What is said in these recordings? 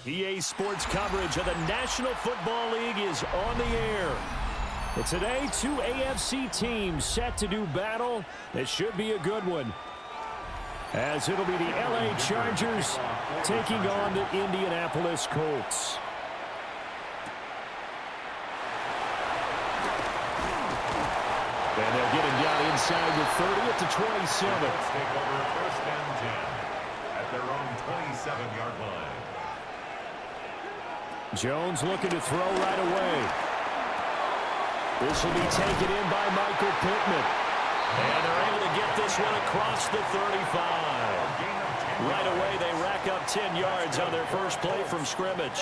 EA Sports coverage of the National Football League is on the air. And today, two AFC teams set to do battle. It should be a good one, as it'll be the LA Chargers taking on the Indianapolis Colts. And they'll get him down inside the 30 at the 27. Let's take over first and 10 at their own 27-yard line. Jones looking to throw right away. This will be taken in by Michael Pittman. And they're able to get this one across the 35. Right away, they rack up 10 yards on their first play from scrimmage.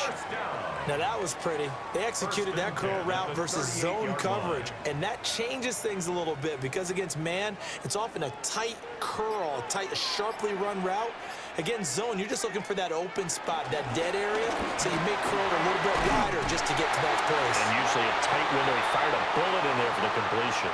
Now that was pretty. They executed that curl route versus zone coverage, and that changes things a little bit because against man, it's often a tight curl, a tight, sharply run route. Against zone, you're just looking for that open spot, that dead area, so you make curl a little bit wider just to get to that place. And usually a tight window. He fired a bullet in there for the completion.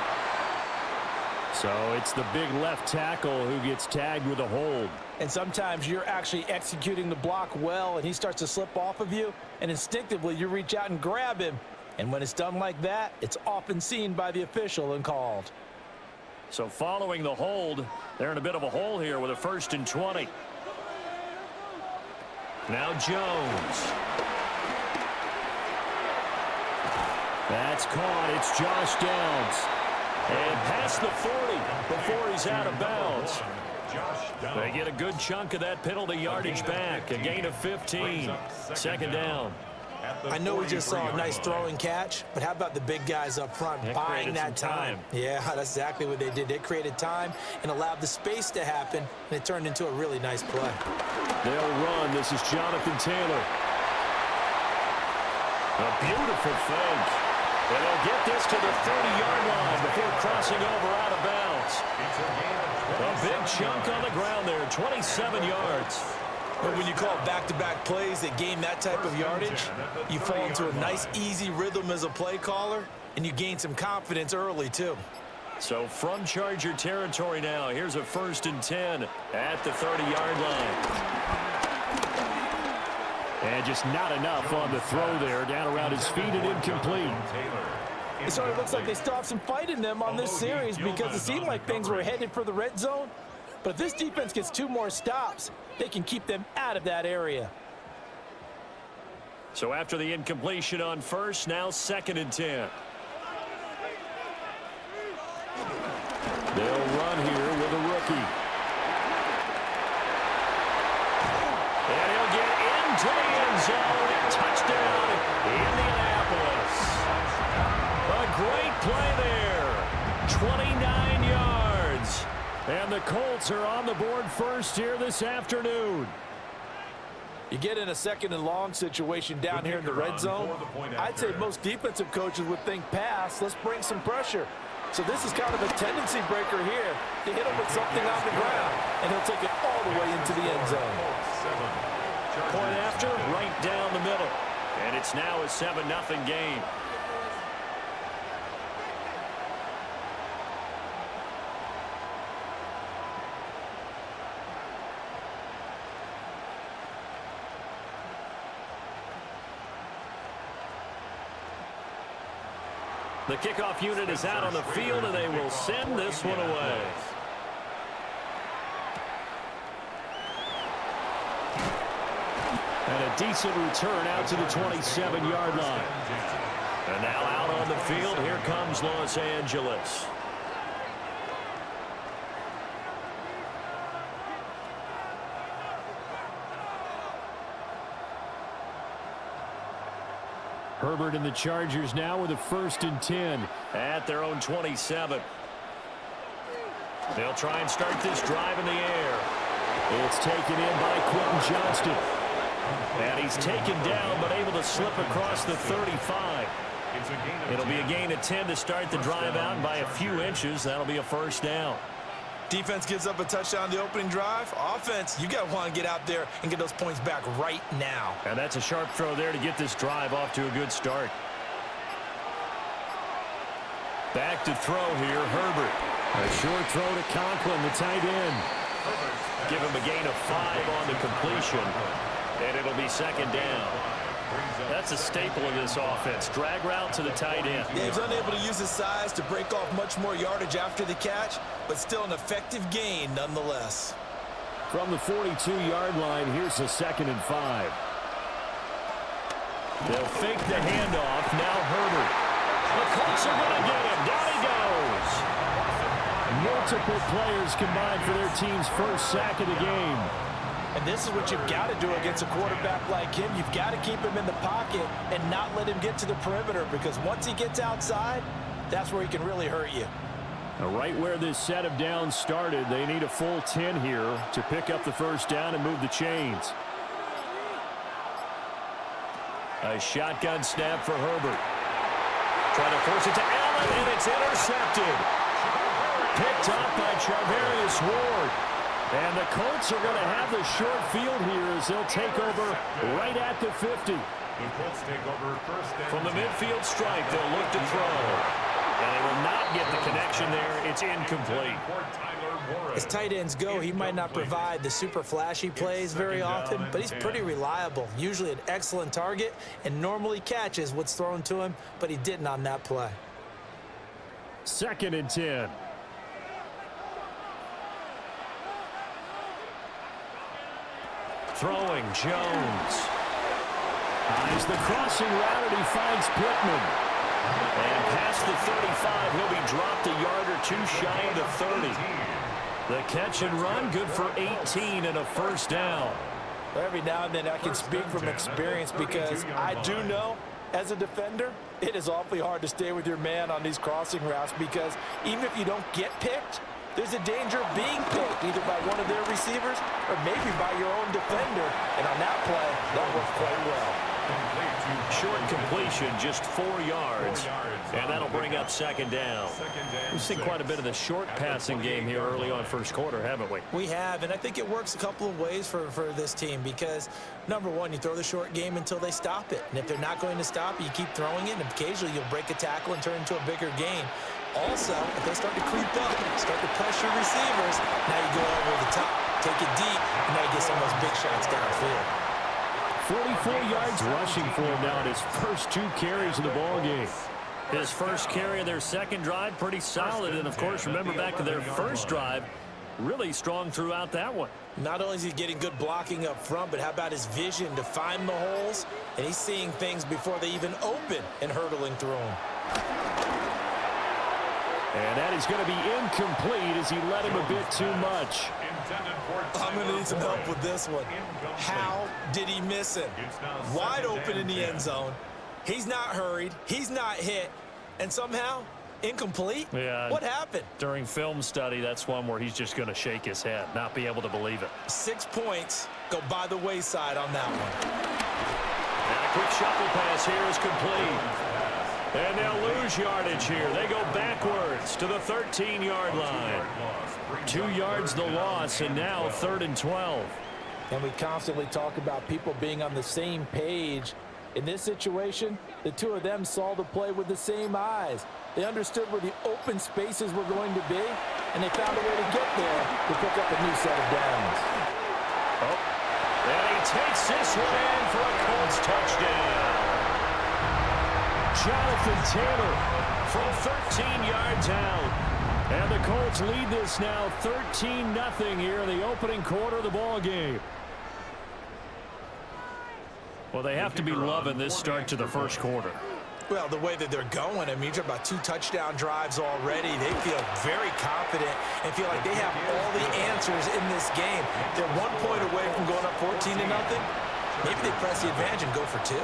So it's the big left tackle who gets tagged with a hold. And sometimes you're actually executing the block well, and he starts to slip off of you, and instinctively you reach out and grab him. And when it's done like that, it's often seen by the official and called. So following the hold, they're in a bit of a hole here with a 1st and 20. Now Jones. That's caught. It's Josh Downs. And past the 40 before he's out of bounds. They get a good chunk of that penalty yardage back. A gain of 15. Second down. I know we just saw a nice throwing catch, but how about the big guys up front buying that time? Yeah, that's exactly what they did. They created time and allowed the space to happen, and it turned into a really nice play. They'll run. This is Jonathan Taylor. A beautiful fake. And they'll get this to the 30-yard line before crossing over out of bounds. A big chunk on the ground there, 27 yards. But when you call back-to-back plays that gain that type of yardage, you fall into a nice, easy rhythm as a play caller, and you gain some confidence early, too. So from Charger territory now, here's a 1st and 10 at the 30-yard line. And just not enough on the throw there, down around his feet and incomplete. It sort of looks like they still have some fight in them on this series because it seemed like things were headed for the red zone. But if this defense gets 2 more stops, they can keep them out of that area. So after the incompletion on 1st, now 2nd and 10. They'll run here with a rookie. And he'll get into the end zone. Touchdown, Indianapolis. A great play there. 29 yards. And the Colts are on the board first here this afternoon. You get in a 2nd and long situation down here in the red zone, I'd say most defensive coaches would think pass. Let's bring some pressure. So this is kind of a tendency breaker here to hit him with something on the ground, and he'll take it all the way into the end zone. Point after, right down the middle. And it's now a 7-0 game. The kickoff unit is out on the field, and they will send this one away. And a decent return out to the 27-yard line. And now out on the field, here comes Los Angeles. Herbert and the Chargers now with a 1st and 10 at their own 27. They'll try and start this drive in the air. It's taken in by Quentin Johnston. And he's taken down but able to slip across the 35. It'll be a gain of 10 to start the drive out by a few inches. That'll be a 1st down. Defense gives up a touchdown the opening drive. Offense, you got to want to get out there and get those points back right now. And that's a sharp throw there to get this drive off to a good start. Back to throw here, Herbert. A short throw to Conklin, the tight end. Give him a gain of 5 on the completion. And it'll be second down. That's a staple of this offense. Drag route to the tight end. Yeah, he's unable to use his size to break off much more yardage after the catch, but still an effective gain nonetheless. From the 42-yard line, here's a 2nd and 5. They'll fake the handoff. Now Herbert. The Colts are going to get him. Down he goes. Multiple players combined for their team's first sack of the game. And this is what you've got to do against a quarterback like him. You've got to keep him in the pocket and not let him get to the perimeter, because once he gets outside, that's where he can really hurt you. Now, right where this set of downs started, they need a full 10 here to pick up the first down and move the chains. A shotgun snap for Herbert. Trying to force it to Allen, and it's intercepted. Picked up by Charvarius Ward. And the Colts are going to have the short field here as they'll take over right at the 50. The Colts take over first and From the 10. midfield stripe, they'll look to throw. And they will not get the connection there. It's incomplete. As tight ends go, he might not provide the super flashy plays very often, but he's pretty reliable. Usually an excellent target and normally catches what's thrown to him, but he didn't on that play. 2nd and 10. Throwing Jones. As the crossing route, and he finds Pittman. And past the 35, he'll be dropped a yard or two shy of the 30. The catch and run, good for 18 and a first down. Every now and then I can speak from experience, because I do know as a defender, it is awfully hard to stay with your man on these crossing routes, because even if you don't get picked, there's a danger of being picked either by one of their receivers or maybe by your own defender. And on that play, that worked quite well. Short completion, just 4 yards. And that'll bring up second down. We've seen quite a bit of the short passing game here early on first quarter, haven't we? We have, and I think it works a couple of ways for this team, because, number one, you throw the short game until they stop it. And if they're not going to stop it, you keep throwing it, and occasionally you'll break a tackle and turn into a bigger gain. Also, if they start to creep up, start to pressure receivers, now you go over the top, take it deep, and now you get some of those big shots downfield. 44 yards rushing for him now in his first 2 carries of the ball game. His first carry of their second drive, pretty solid. And, of course, remember back to their first drive, really strong throughout that one. Not only is he getting good blocking up front, but how about his vision to find the holes? And he's seeing things before they even open and hurdling through them. And that is going to be incomplete as he let him a bit too much. I'm going to need some help with this one. How did he miss him? Wide open in the end zone. He's not hurried. He's not hit. And somehow, incomplete? Yeah. What happened? During film study, that's one where he's just going to shake his head, not be able to believe it. 6 points go by the wayside on that one. And a quick shuffle pass here is complete. And they'll lose yardage here. They go backwards to the 13-yard line. 2 yards the loss, and now 3rd and 12. And we constantly talk about people being on the same page. In this situation, the two of them saw the play with the same eyes. They understood where the open spaces were going to be, and they found a way to get there to pick up a new set of downs. Oh, and he takes this one in for a Colts touchdown. Jonathan Taylor from 13 yards out. And the Colts lead this now 13-0 here in the opening quarter of the ball game. Well, they have to be loving this start to the first quarter. Well, the way that they're going, I mean, you're talking about 2 touchdown drives already. They feel very confident and feel like they have all the answers in this game. They're 1 point away from going up 14-0. Maybe they press the advantage and go for 2.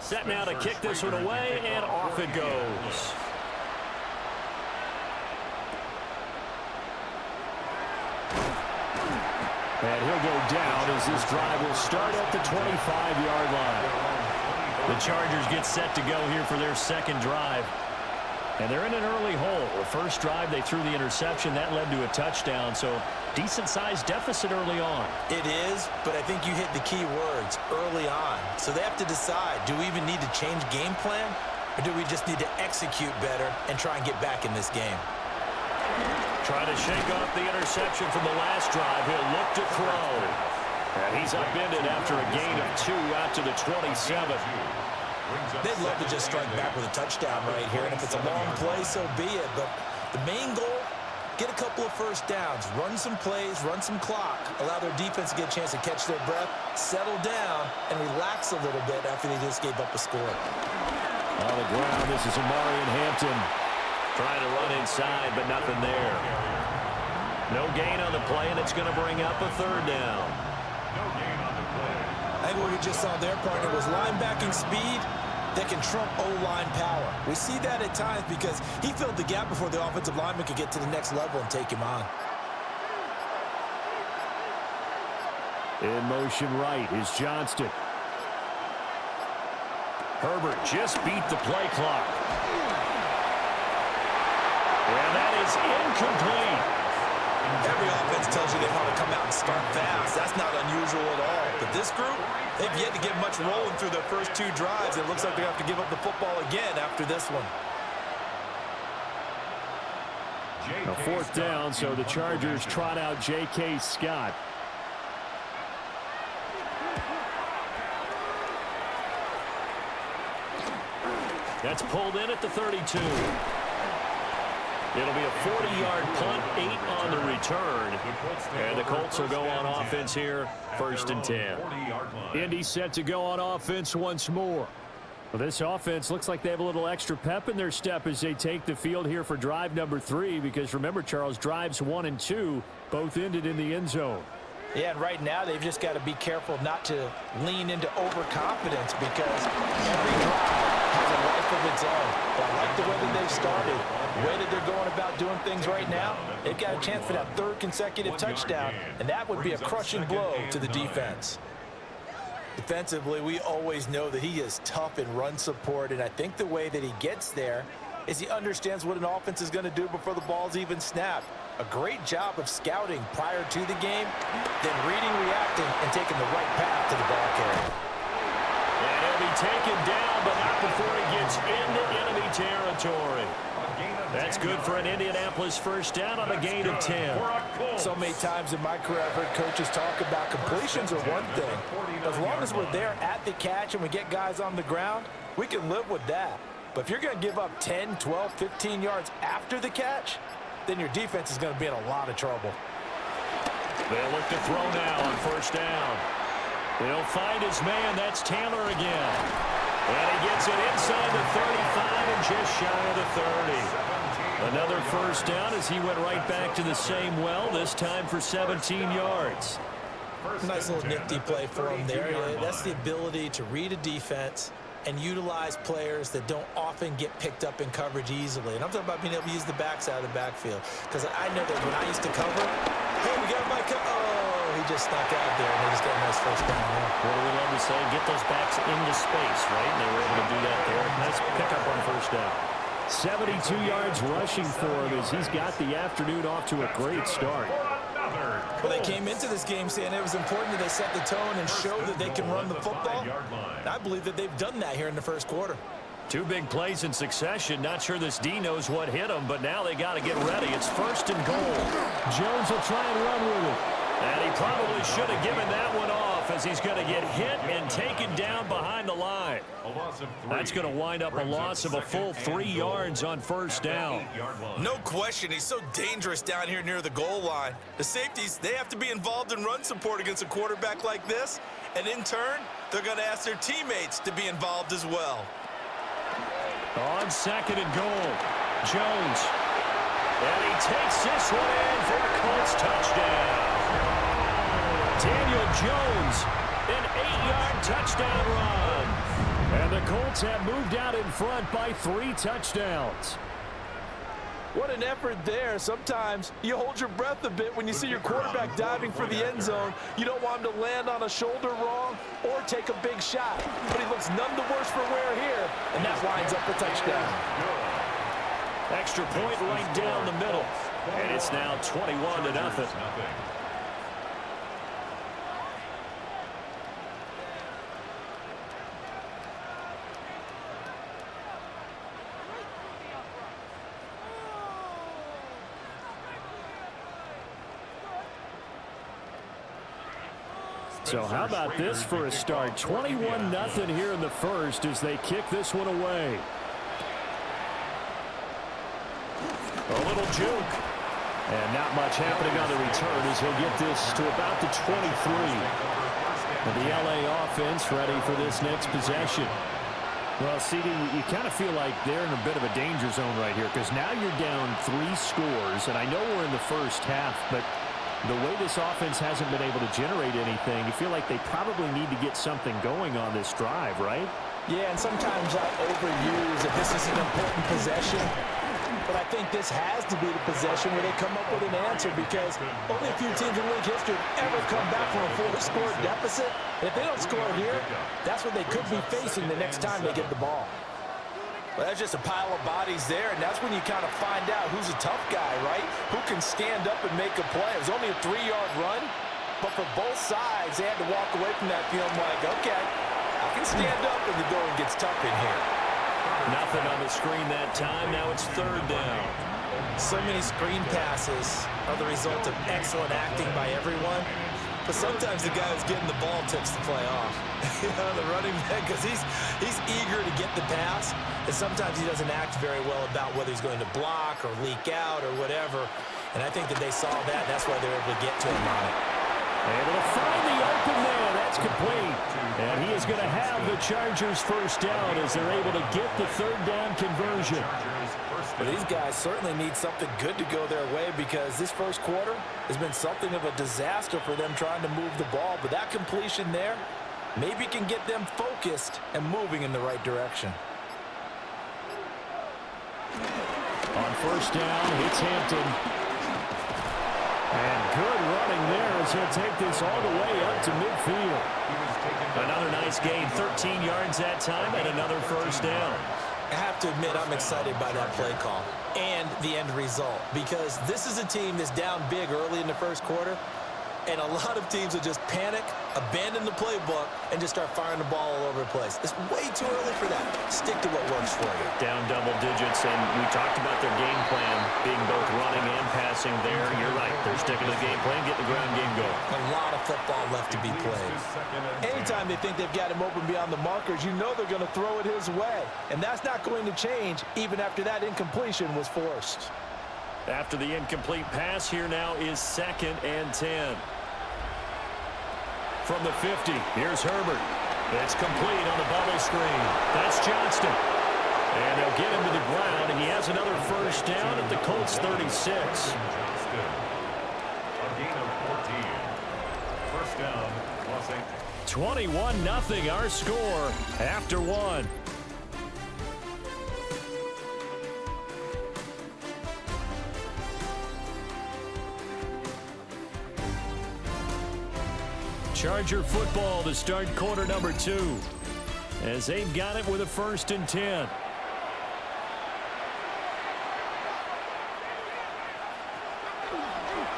Set now to kick this one away, and off it goes. And he'll go down as this drive will start at the 25-yard line. The Chargers get set to go here for their second drive. And they're in an early hole. The first drive, they threw the interception. That led to a touchdown. So decent-sized deficit early on. It is, but I think you hit the key words, early on. So they have to decide, do we even need to change game plan? Or do we just need to execute better and try and get back in this game? Trying to shake off the interception from the last drive. He'll look to throw. And he's upended after a gain of 2 out to the 27. They'd love to just strike back with a touchdown right here, and if it's a long play, so be it. But the main goal, get a couple of first downs, run some plays, run some clock, allow their defense to get a chance to catch their breath, settle down, and relax a little bit after they just gave up a score. On the ground, this is Amarian Hampton. Trying to run inside, but nothing there. No gain on the play, and it's going to bring up a third down. No gain on the play. I think what we just saw their partner was linebacking speed that can trump O-line power. We see that at times because he filled the gap before the offensive lineman could get to the next level and take him on. In motion right is Johnston. Herbert just beat the play clock. And that is incomplete. Every offense tells you they want to come out and start fast. That's not unusual at all. But this group, they've yet to get much rolling through their first 2 drives. It looks like they have to give up the football again after this one. A 4th down, so the Chargers trot out J.K. Scott. That's pulled in at the 32. It'll be a 40-yard punt, 8 on the return. And the Colts will go on offense here, 1st and 10. Indy set to go on offense once more. Well, this offense looks like they have a little extra pep in their step as they take the field here for drive number 3, because remember, Charles, drives 1 and 2 both ended in the end zone. Yeah, and right now they've just got to be careful not to lean into overconfidence, because every drive has a life of its own. But I like the way that they've started, the way that they're going about doing things right now. They've got a chance for that 3rd consecutive touchdown, and that would be a crushing blow to the defense. Defensively, we always know that he is tough in run support, and I think the way that he gets there is he understands what an offense is going to do before the ball's even snapped. A great job of scouting prior to the game, then reading, reacting, and taking the right path to the ball carrier. And he'll be taken down, but not before he gets into enemy territory. That's good for an Indianapolis 1st down on a gain of 10. So many times in my career, I've heard coaches talk about completions are one thing. As long as we're there at the catch and we get guys on the ground, we can live with that. But if you're going to give up 10, 12, 15 yards after the catch, then your defense is going to be in a lot of trouble. They'll look to throw now on 1st down. They'll find his man. That's Taylor again. And he gets it inside the 35 and just shy of the 30. Another 1st down as he went right back to the same well, this time for 17 yards. Nice little nifty play for him there. That's the ability to read a defense and utilize players that don't often get picked up in coverage easily. And I'm talking about being able to use the backside of the backfield. Because I know that when I used to cover, hey, we got my oh, he just snuck out there, and they just got a nice 1st down there. What do we love to say? Get those backs into space, right? And they were able to do that there. Nice pickup on 1st down. 72 yards rushing for him as he's got the afternoon off to a great start. Well, they came into this game saying it was important that they set the tone and show that they can run the football. And I believe that they've done that here in the 1st quarter. 2 big plays in succession. Not sure this D knows what hit him, but now they got to get ready. It's 1st and goal. Jones will try and run with it. And he probably should have given that one off as he's going to get hit and taken down behind the line. That's going to wind up a loss of a full 3 yards on 1st down. No question, he's so dangerous down here near the goal line. The safeties, they have to be involved in run support against a quarterback like this. And in turn, they're going to ask their teammates to be involved as well. On 2nd and goal, Jones. And he takes this one in for a Colts touchdown. Daniel Jones, an 8-yard touchdown run. And the Colts have moved out in front by 3 touchdowns. What an effort there. Sometimes you hold your breath a bit when you see your quarterback diving for the end zone. You don't want him to land on a shoulder wrong or take a big shot. But he looks none the worse for wear here, and that winds up the touchdown. Extra point right down the middle. And it's now 21-0. So how about this for a start? 21-0 here in the first as they kick this one away. A little juke. And not much happening on the return as he'll get this to about the 23. And the LA offense ready for this next possession. Well, CD, you kind of feel like they're in a bit of a danger zone right here because now you're down 3 scores. And I know we're in the first half, but the way this offense hasn't been able to generate anything, you feel like they probably need to get something going on this drive, right? Yeah, and sometimes I overuse that this is an important possession. But I think this has to be the possession where they come up with an answer because only a few teams in league history have ever come back from a 4-score deficit. And if they don't score here, that's what they could be facing the next time they get the ball. Well, that's just a pile of bodies there, and that's when you kind of find out who's a tough guy, right? Who can stand up and make a play. It was only a 3-yard run, but for both sides, they had to walk away from that feeling like, okay, I can stand up when the going gets tough in here. Nothing on the screen that time. Now it's 3rd down. So many screen passes are the result of excellent acting by everyone. But sometimes the guy who's getting the ball tips the play off. The running back, because he's eager to get the pass. And sometimes he doesn't act very well about whether he's going to block or leak out or whatever. And I think that they saw that. And that's why they were able to get to him on it. Able to find the open there. That's complete. And he is going to have the Chargers first down as they're able to get the 3rd down conversion. But these guys certainly need something good to go their way because this first quarter has been something of a disaster for them trying to move the ball. But that completion there maybe can get them focused and moving in the right direction. On first down, it's Hampton. And good running there as he'll take this all the way up to midfield. Another nice gain, 13 yards that time, and another first down. I have to admit I'm excited by that play call and the end result because this is a team that's down big early in the first quarter, and a lot of teams will just panic, abandon the playbook, and just start firing the ball all over the place. It's way too early for that. Stick to what works for you. Down double digits, and we talked about their game plan being both running and passing there. You're right. They're sticking to the game plan, getting the ground game going. A lot of football left to be played. Anytime they think they've got him open beyond the markers, you know they're going to throw it his way. And that's not going to change even after that incompletion was forced. After the incomplete pass, here now is 2nd and 10. From the 50, here's Herbert. It's complete on the bubble screen. That's Johnston. And they'll get him to the ground, and he has another first down at the Colts 36. A gain of 14. First down, Los Angeles. 21-0 our score after 1. Charger football to start quarter number 2 as they've got it with a 1st and 10.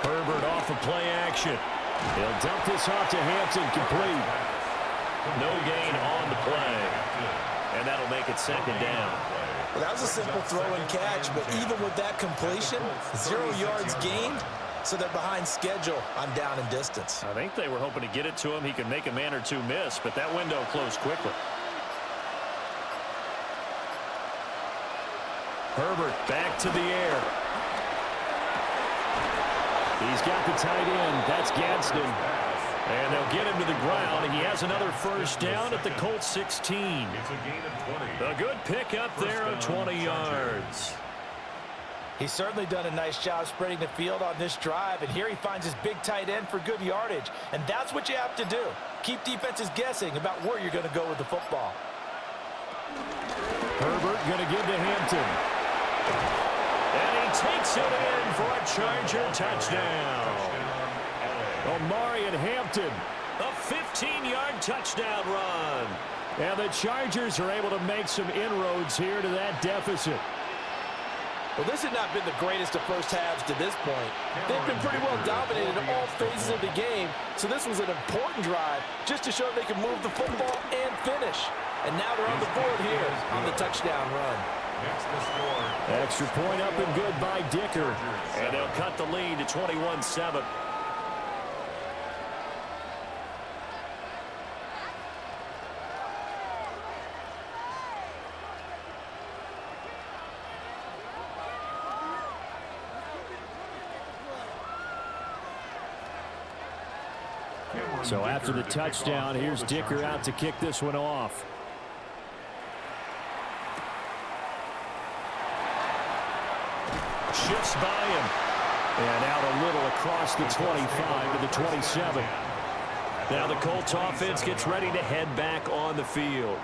Herbert off of play action. He'll dump this off to Hampton, complete. No gain on the play. And that'll make it 2nd down. Well, that was a simple throw and catch, but even with that completion, 0 yards gained. So they're behind schedule on down and distance. I think they were hoping to get it to him. He could make a man or two miss, but that window closed quickly. Herbert back to the air. He's got the tight end. That's Gadsden. And they'll get him to the ground, and he has another first down at the Colts 16. It's a gain of 20. A good pickup there of 20 yards. He's certainly done a nice job spreading the field on this drive, and here he finds his big tight end for good yardage. And that's what you have to do. Keep defenses guessing about where you're going to go with the football. Herbert going to give to Hampton. And he takes it in for a Charger touchdown. Omari and Hampton, a 15-yard touchdown run. And the Chargers are able to make some inroads here to that deficit. Well, this had not been the greatest of first halves to this point. They've been pretty well dominated in all phases of the game, so this was an important drive just to show they can move the football and finish. And now they're on the board here on the touchdown run. Extra point up and good by Dicker. And they'll cut the lead to 21-7. So after the touchdown, here's Dicker out to kick this one off. Shifts by him. And out a little across the 25 to the 27. Now the Colts offense gets ready to head back on the field.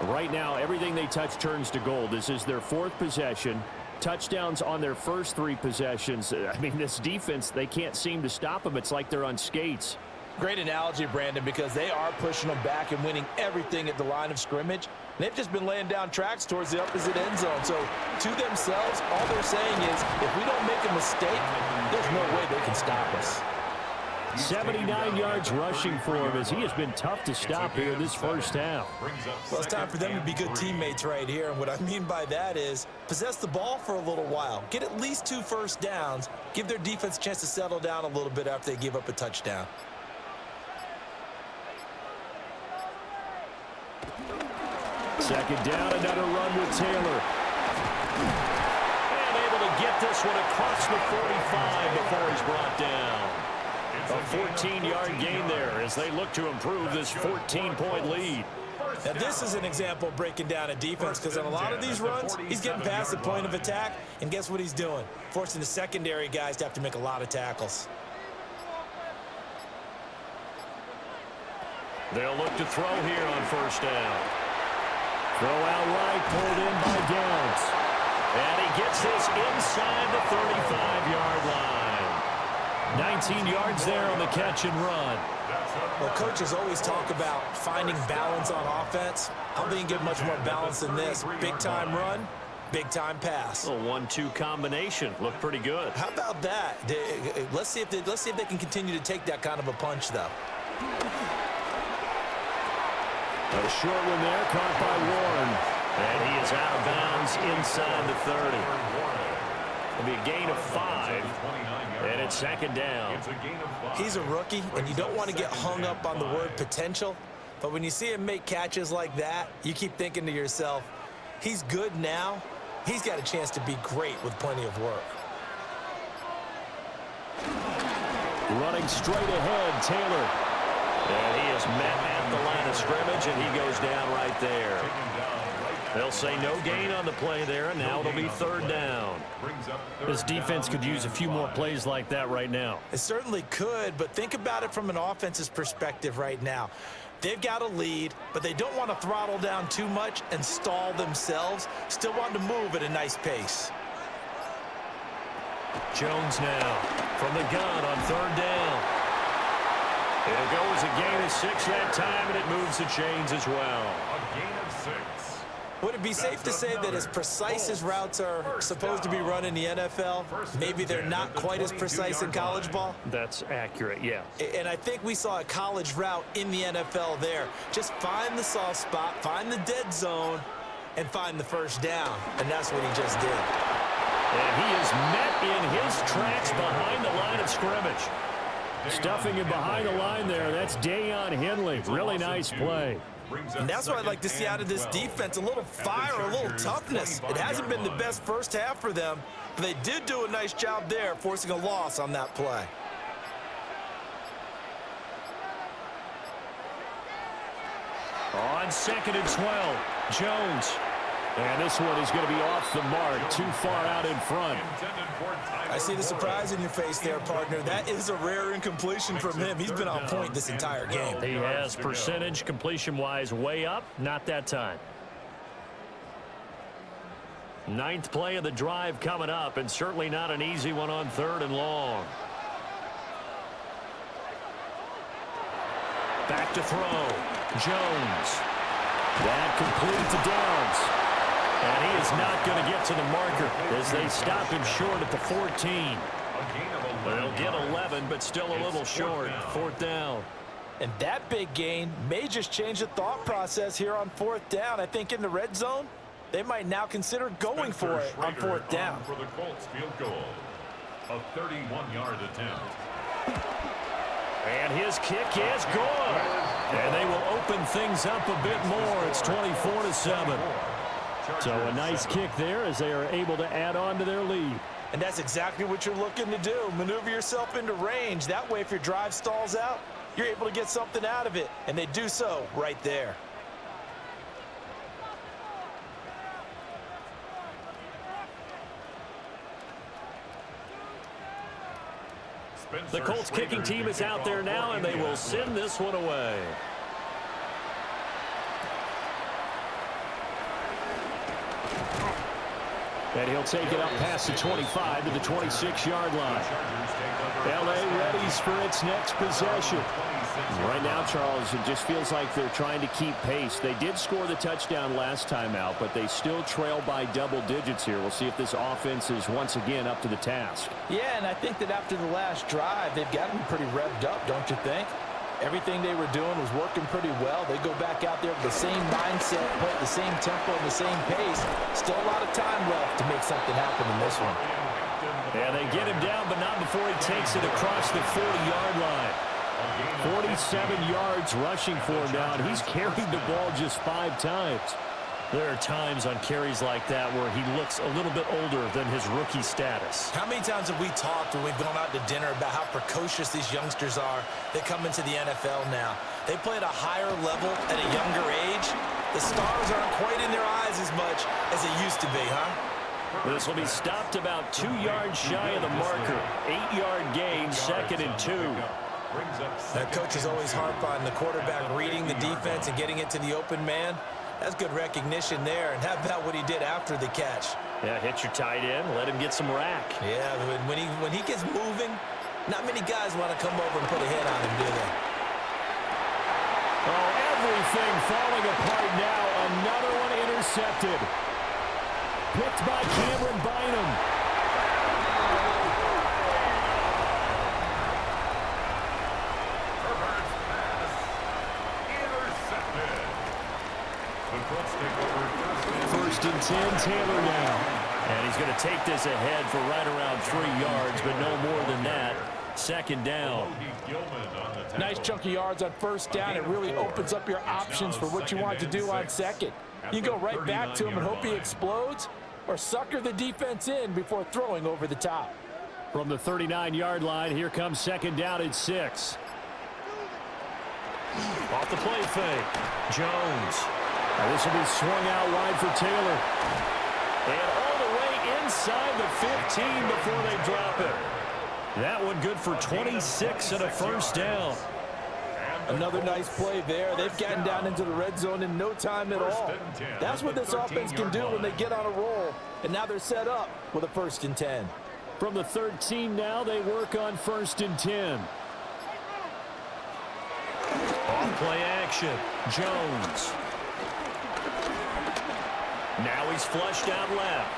Right now, everything they touch turns to gold. This is their fourth possession. Touchdowns on their first three possessions. I mean, this defense, they can't seem to stop them. It's like they're on skates. Great analogy, Brandon, because they are pushing them back and winning everything at the line of scrimmage. They've just been laying down tracks towards the opposite end zone. So to themselves, all they're saying is, if we don't make a mistake, there's no way they can stop us. 79 yards rushing for him as he has been tough to stop here this first half. Well, it's time for them to be good teammates right here. And what I mean by that is possess the ball for a little while. Get at least 2 first downs. Give their defense a chance to settle down a little bit after they give up a touchdown. Second down, another run with Taylor. And able to get this one across the 45 before he's brought down. A 14-yard gain there as they look to improve this 14-point lead. Now, this is an example of breaking down a defense because on a lot of these runs, he's getting past the point of attack, and guess what he's doing? Forcing the secondary guys to have to make a lot of tackles. They'll look to throw here on first down. Throw out right, pulled in by Downs. And he gets this inside the 35-yard line. 19 yards there on the catch and run. Well, coaches always talk about finding balance on offense. I don't think you can get much more balance than this. Big-time run, big-time pass. A 1-2 combination. Looked pretty good. How about that? Let's see if they can continue to take that kind of a punch, though. A short one there, caught by Warren. And he is out of bounds inside the 30. It'll be a gain of 5. And it's second down. He's a rookie, and you don't want to get hung up on the word potential. But when you see him make catches like that, you keep thinking to yourself, he's good now. He's got a chance to be great with plenty of work. Running straight ahead, Taylor. And he is met at the line of scrimmage, and he goes down right there. They'll say no gain on the play there, and now it'll be third down. This defense could use a few more plays like that right now. It certainly could, but think about it from an offense's perspective right now. They've got a lead, but they don't want to throttle down too much and stall themselves. Still want to move at a nice pace. Jones now from the gun on third down. It'll go as a gain of 6 that time, and it moves the chains as well. A gain of 6. Would it be safe to say that as precise as routes are supposed to be run in the NFL, maybe they're not quite as precise in college ball? That's accurate, yeah. And I think we saw a college route in the NFL there. Just find the soft spot, find the dead zone, and find the first down. And that's what he just did. And he is met in his tracks behind the line of scrimmage. Stuffing him behind the line there. That's Deion Henley. Really nice play. And that's what I'd like to see out of this defense. A little fire, a little toughness. It hasn't been the best first half for them, but they did do a nice job there, forcing a loss on that play. On second and 12, Jones. And this one is going to be off the mark, too far out in front. I see the surprise in your face there, partner. That is a rare incompletion from him. He's been on point this entire game. He has percentage completion-wise way up, not that time. 9th play of the drive coming up, and certainly not an easy one on third and long. Back to throw. Jones. That complete to Downs. And he is not going to get to the marker as they stop him short at the 14. They'll get 11, but still a little short. Fourth down. And that big gain may just change the thought process here on fourth down. I think in the red zone, they might now consider going for it on fourth down. For the Colts field goal, a 31-yard attempt. And his kick is good. And they will open things up a bit more. It's 24-7. So a nice kick there as they are able to add on to their lead. And that's exactly what you're looking to do. Maneuver yourself into range. That way, if your drive stalls out, you're able to get something out of it. And they do so right there. The Colts kicking team is out there now, and they will send this one away. And he'll take it up past the 25 to the 26-yard line. L.A. readies for its next possession. Right now, Charles, it just feels like they're trying to keep pace. They did score the touchdown last time out, but they still trail by double digits here. We'll see if this offense is once again up to the task. Yeah, and I think that after the last drive, they've gotten pretty revved up, don't you think? Everything they were doing was working pretty well. They go back out there with the same mindset, play at the same tempo and the same pace. Still a lot of time left to make something happen in this one. Yeah, they get him down, but not before he takes it across the 40-yard line. 47 yards rushing for him now, and he's carried the ball just 5 times. There are times on carries like that where he looks a little bit older than his rookie status. How many times have we talked when we've gone out to dinner about how precocious these youngsters are that come into the NFL now? They play at a higher level at a younger age. The stars aren't quite in their eyes as much as it used to be, huh? This will be stopped about 2 yards shy of the marker. 8-yard gain, 2nd and 2. That coach is always harp on the quarterback reading the defense and getting it to the open man. That's good recognition there. And how about what he did after the catch? Yeah, hit your tight end, let him get some rack. Yeah, when he gets moving, not many guys want to come over and put a hit on him, do they? Oh, everything falling apart now. Another one intercepted. Picked by Cameron Bynum. First and 10, Taylor now. And he's going to take this ahead for right around 3 yards, but no more than that. 2nd down. Nice chunky yards on first down. It really opens up your options for what you want to do on second. You go right back to him and hope he explodes, or sucker the defense in before throwing over the top. From the 39-yard line, here comes 2nd down and 6. Off the play fake. Jones. Now this will be swung out wide for Taylor. And all the way inside the 15 before they drop it. That one good for 26 and a first down. Another nice play there. They've gotten down into the red zone in no time at all. That's what this offense can do when they get on a roll. And now they're set up with a 1st and 10. From the 13 now, they work on 1st and 10. Off play action. Jones. Now he's flushed out left.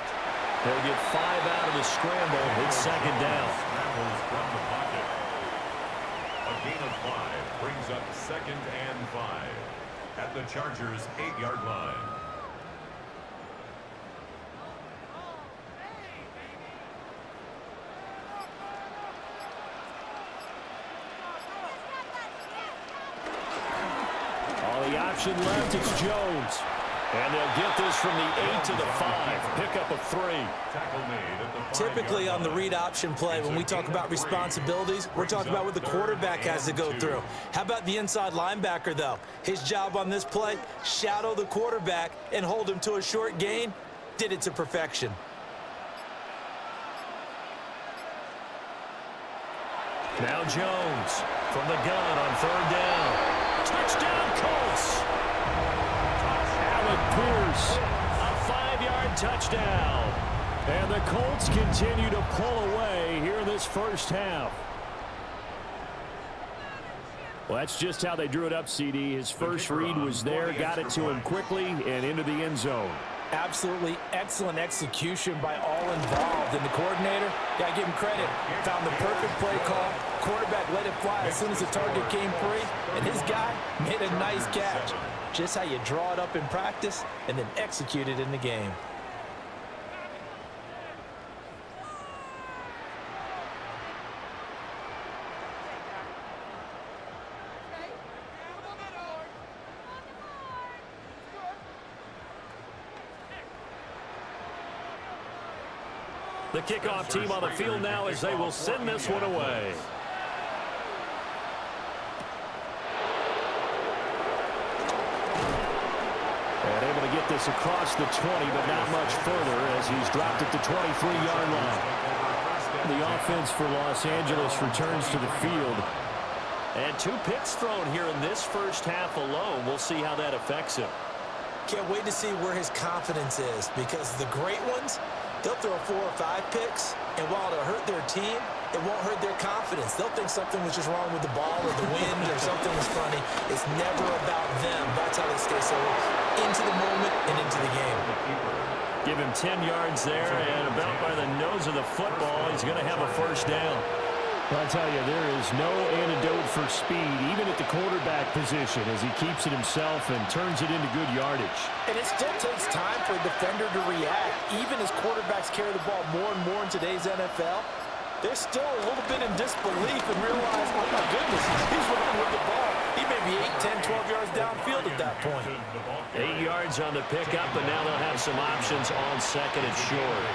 They'll get 5 out of the scramble. It's 2nd down. A gain of 5 brings up 2nd and 5 at the Chargers' 8-yard line. All the option left, it's Jones. And they'll get this from the 8 to the 5. Pick up a 3. Typically on the read option play, when we talk about responsibilities, we're talking about what the quarterback has to go through. How about the inside linebacker, though? His job on this play, shadow the quarterback and hold him to a short gain. Did it to perfection. Now Jones from the gun on 3rd down. Touchdown, Colts. Alec Pierce, a 5-yard touchdown. And the Colts continue to pull away here in this first half. Well, that's just how they drew it up, CD. His first read was there, got it to him quickly and into the end zone. Absolutely excellent execution by all involved. And the coordinator, gotta give him credit, found the perfect play call. Quarterback let it fly as soon as the target came free, and his guy made a nice catch. Just how you draw it up in practice and then execute it in the game. The kickoff team on the field now as they will send this one away. And able to get this across the 20, but not much further as he's dropped at the 23-yard line. The offense for Los Angeles returns to the field. And 2 picks thrown here in this first half alone. We'll see how that affects him. Can't wait to see where his confidence is, because the great ones, they'll throw 4 or 5 picks, and while it'll hurt their team, it won't hurt their confidence. They'll think something was just wrong with the ball or the wind or something was funny. It's never about them. That's how they stay so into the moment and into the game. Give him 10 yards there, and about by the nose of the football, he's going to have a first down. I'll tell you, there is no antidote for speed, even at the quarterback position, as he keeps it himself and turns it into good yardage. And it still takes time for a defender to react. Even as quarterbacks carry the ball more and more in today's NFL, they're still a little bit in disbelief and realize, oh my goodness, he's running with the ball. He may be 8, 10, 12 yards downfield at that point. 8 yards on the pickup, and now they'll have some options on second and short.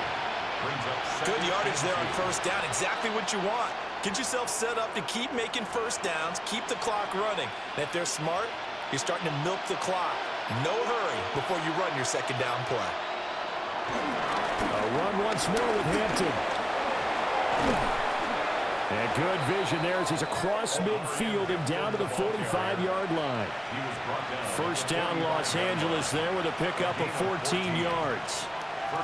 Good yardage there on first down. Exactly what you want. Get yourself set up to keep making first downs, keep the clock running. And if they're smart, you're starting to milk the clock. No hurry before you run your second down play. A run once more with Hampton. And good vision there as he's across midfield and down to the 45-yard line. First down Los Angeles there with a pickup of 14 yards.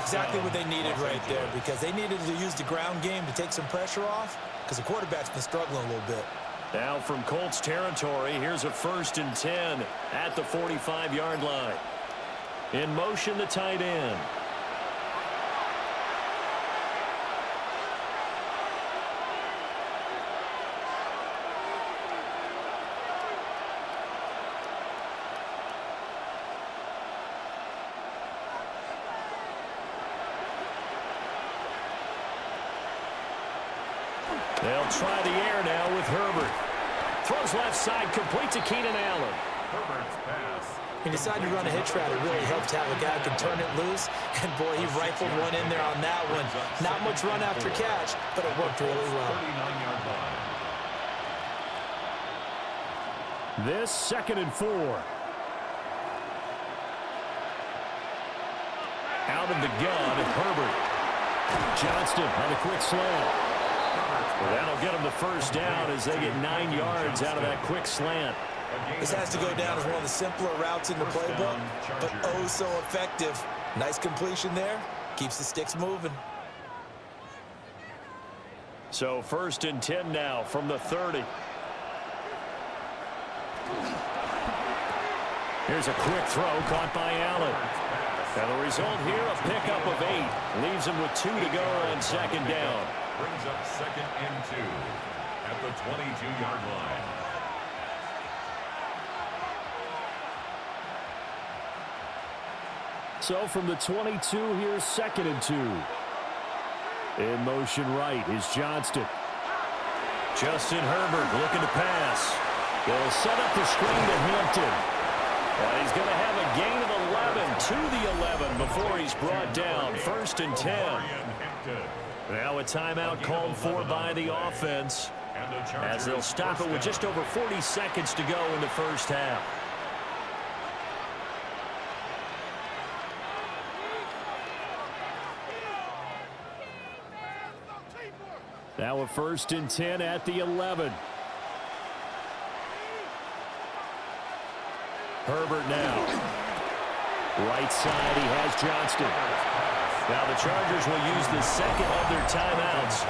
Exactly what they needed right there, because they needed to use the ground game to take some pressure off, because the quarterback's been struggling a little bit. Now from Colts territory, here's a 1st and 10 at the 45-yard line. In motion, the tight end. They'll try the air now with Herbert. Throws left side, complete to Keenan Allen. Herbert's pass. He decided to run a hitch route. It really helped to have a guy who can turn it loose. And, boy, he rifled one in there on that one. Not much run after catch, but it worked really well. 39-yard line. This 2nd and 4. Out of the gun, Herbert. Johnston on a quick slant. Well, that'll get them the first down as they get 9 yards out of that quick slant. This has to go down as one of the simpler routes in the playbook, but oh so effective. Nice completion there. Keeps the sticks moving. So 1st and 10 now from the 30. Here's a quick throw caught by Allen. And the result here, a pickup of 8. Leaves him with 2 to go on second down. Brings up 2nd and 2 at the 22-yard line. So from the 22, here's 2nd and 2. In motion right is Johnston. Justin Herbert looking to pass. They'll set up the screen to Hampton. And he's going to have a gain of 11 to the 11 before he's brought down. 1st and 10. Now a timeout called for by the offense as they'll stop it with just over 40 seconds to go in the first half. Now a 1st and 10 at the 11. Herbert now. Right side, he has Johnston. Now the Chargers will use the second of their timeouts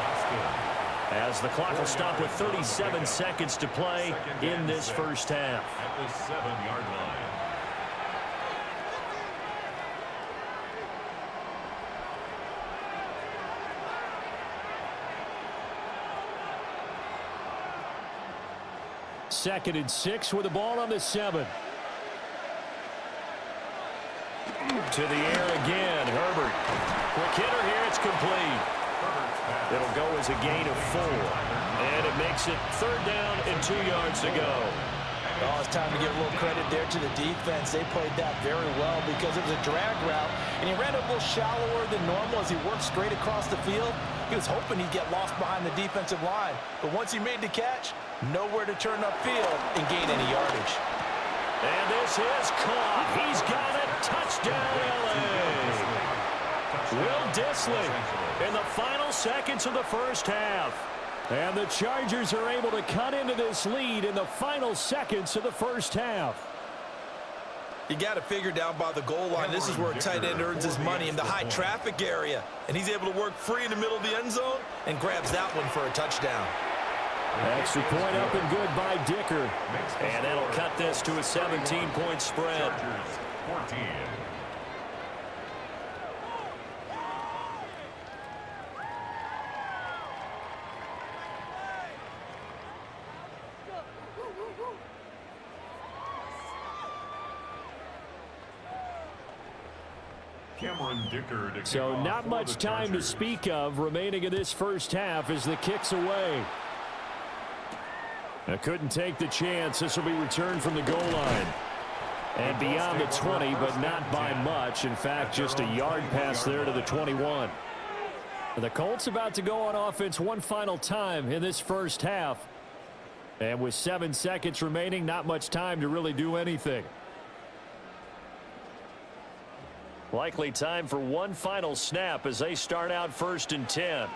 as the clock will stop with 37 seconds to play in this first half. At the 7-yard line. 2nd and 6 with the ball on the 7. To the air again, Herbert. Quick hitter here, it's complete. It'll go as a gain of 4. And it makes it 3rd down and 2 yards to go. Oh, it's time to give a little credit there to the defense. They played that very well because it was a drag route, and he ran a little shallower than normal as he worked straight across the field. He was hoping he'd get lost behind the defensive line, but once he made the catch, nowhere to turn upfield and gain any yardage. And this is caught. He's got it. Touchdown, L.A. Will Dissly in the final seconds of the first half. And the Chargers are able to cut into this lead in the final seconds of the first half. You got to figure down by the goal line. This is where a tight end earns his money, in the high traffic area. And he's able to work free in the middle of the end zone and grabs that one for a touchdown. Extra point up and good by Dicker. And that'll cut this to a 17-point spread. 14. So not much time to speak of remaining in this first half as the kick's away. I couldn't take the chance. This will be returned from the goal line. And beyond the 20, but not by much. In fact, just a yard pass there to the 21. The Colts about to go on offense one final time in this first half. And with 7 seconds remaining, not much time to really do anything. Likely time for one final snap as they start out 1st and 10.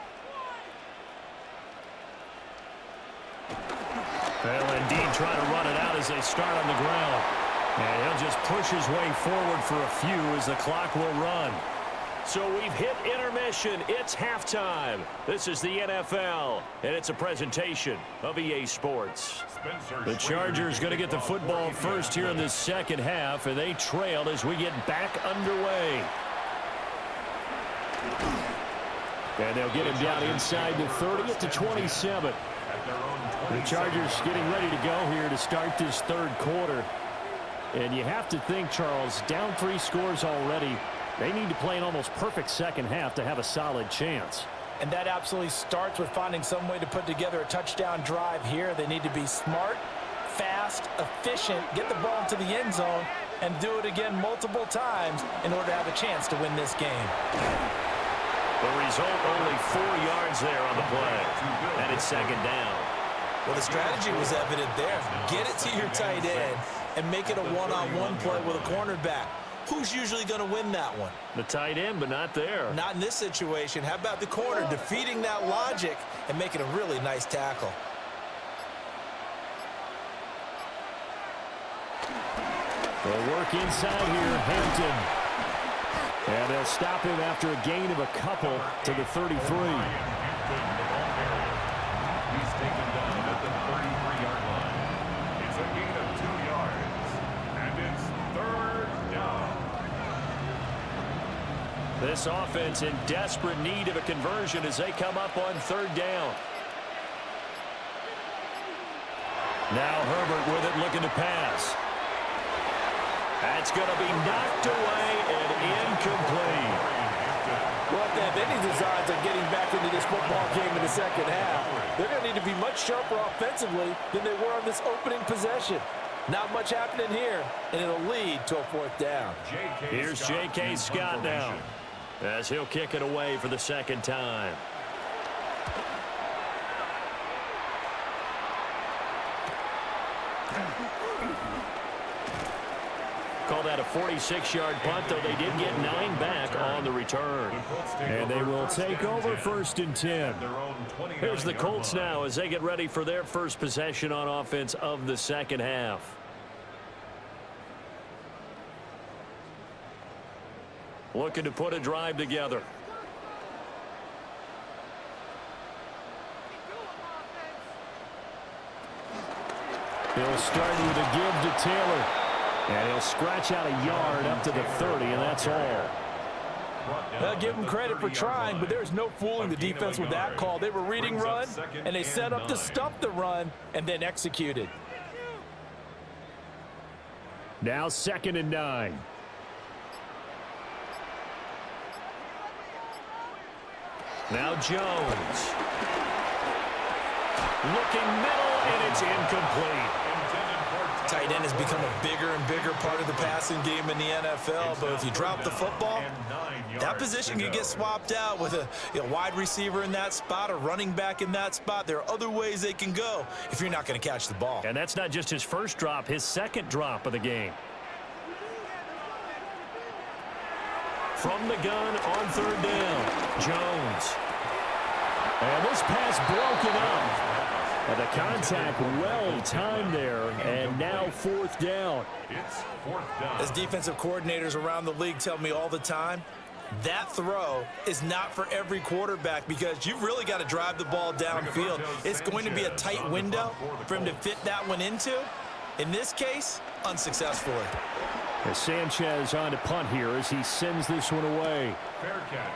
Well, indeed, trying to run it out as they start on the ground. And he'll just push his way forward for a few as the clock will run. So we've hit intermission. It's halftime. This is the NFL, and it's a presentation of EA Sports. The Chargers going to get the football first here in the second half, and they trail as we get back underway. And they'll get him down inside the 30 at the 27. The Chargers getting ready to go here to start this third quarter. And you have to think, Charles, down 3 scores already. They need to play an almost perfect second half to have a solid chance. And that absolutely starts with finding some way to put together a touchdown drive here. They need to be smart, fast, efficient, get the ball into the end zone, and do it again multiple times in order to have a chance to win this game. The result, only 4 yards there on the play. And it's second down. Well, the strategy was evident there. Get it to your tight end and make it a one-on-one play with a cornerback. Who's usually going to win that one? The tight end, but not there. Not in this situation. How about the corner defeating that logic and making a really nice tackle? They'll work inside here, Hampton. And they'll stop him after a gain of a couple to the 33. He's taken down at the 33-yard line. It's a gain of 2 yards. And it's 3rd down. This offense in desperate need of a conversion as they come up on 3rd down. Now Herbert with it, looking to pass. That's going to be knocked away and incomplete. Well, if they have any designs on getting back into this football game in the second half, they're going to need to be much sharper offensively than they were on this opening possession. Not much happening here, and it'll lead to a 4th down. Here's J.K. Scott now as he'll kick it away for the second time. Call that a 46-yard punt, though they did get 9 back on the return. And they will take over 1st and 10. Here's the Colts now as they get ready for their first possession on offense of the second half. Looking to put a drive together. He'll start with a give to Taylor. And he'll scratch out a yard up to the 30, and that's all. I'll give them credit for trying, but there's no fooling the defense with that call. They were reading run, and they set up to stop the run and then executed. Now 2nd and 9. Now Jones. Looking middle, and it's incomplete. Tight end has become a bigger and bigger part of the passing game in the NFL, but if you drop the football, that position can get swapped out with a wide receiver in that spot, a running back in that spot. There are other ways they can go if you're not going to catch the ball. And that's not just his first drop, his second drop of the game. From the gun on 3rd down, Jones. And this pass broken up. And the contact well timed there, and now 4th down. It's 4th down. As defensive coordinators around the league tell me all the time, that throw is not for every quarterback because you've really got to drive the ball downfield. It's going to be a tight window for him to fit that one into. In this case, unsuccessfully. As Sanchez on to punt here as he sends this one away.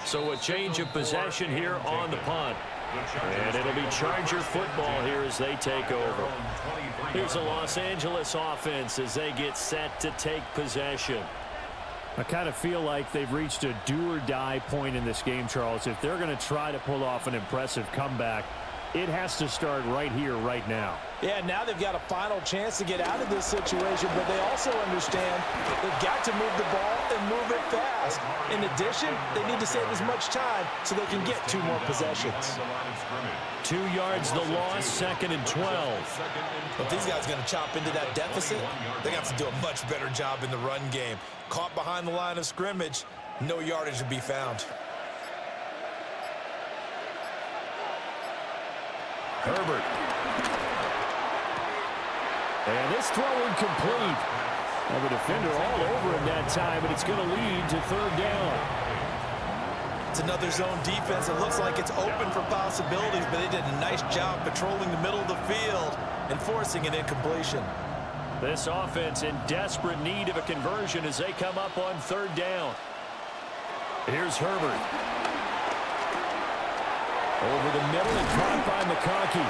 So a change of possession here on the punt. And it'll be Charger football here as they take over. Here's the Los Angeles offense as they get set to take possession. I kind of feel like they've reached a do-or-die point in this game, Charles. If they're going to try to pull off an impressive comeback, it has to start right here, right now. Yeah, now they've got a final chance to get out of this situation, but they also understand they've got to move the ball and move it fast. In addition, they need to save as much time so they can get 2 more possessions. 2 yards the loss, 2nd and 12. If these guys are going to chop into that deficit, they have to do a much better job in the run game. Caught behind the line of scrimmage, no yardage to be found. Herbert. And this throw incomplete. And the defender all over him that time, but it's going to lead to 3rd down. It's another zone defense. It looks like it's open for possibilities, but they did a nice job patrolling the middle of the field and forcing an incompletion. This offense in desperate need of a conversion as they come up on 3rd down. Here's Herbert. Over the middle and caught by McConkey.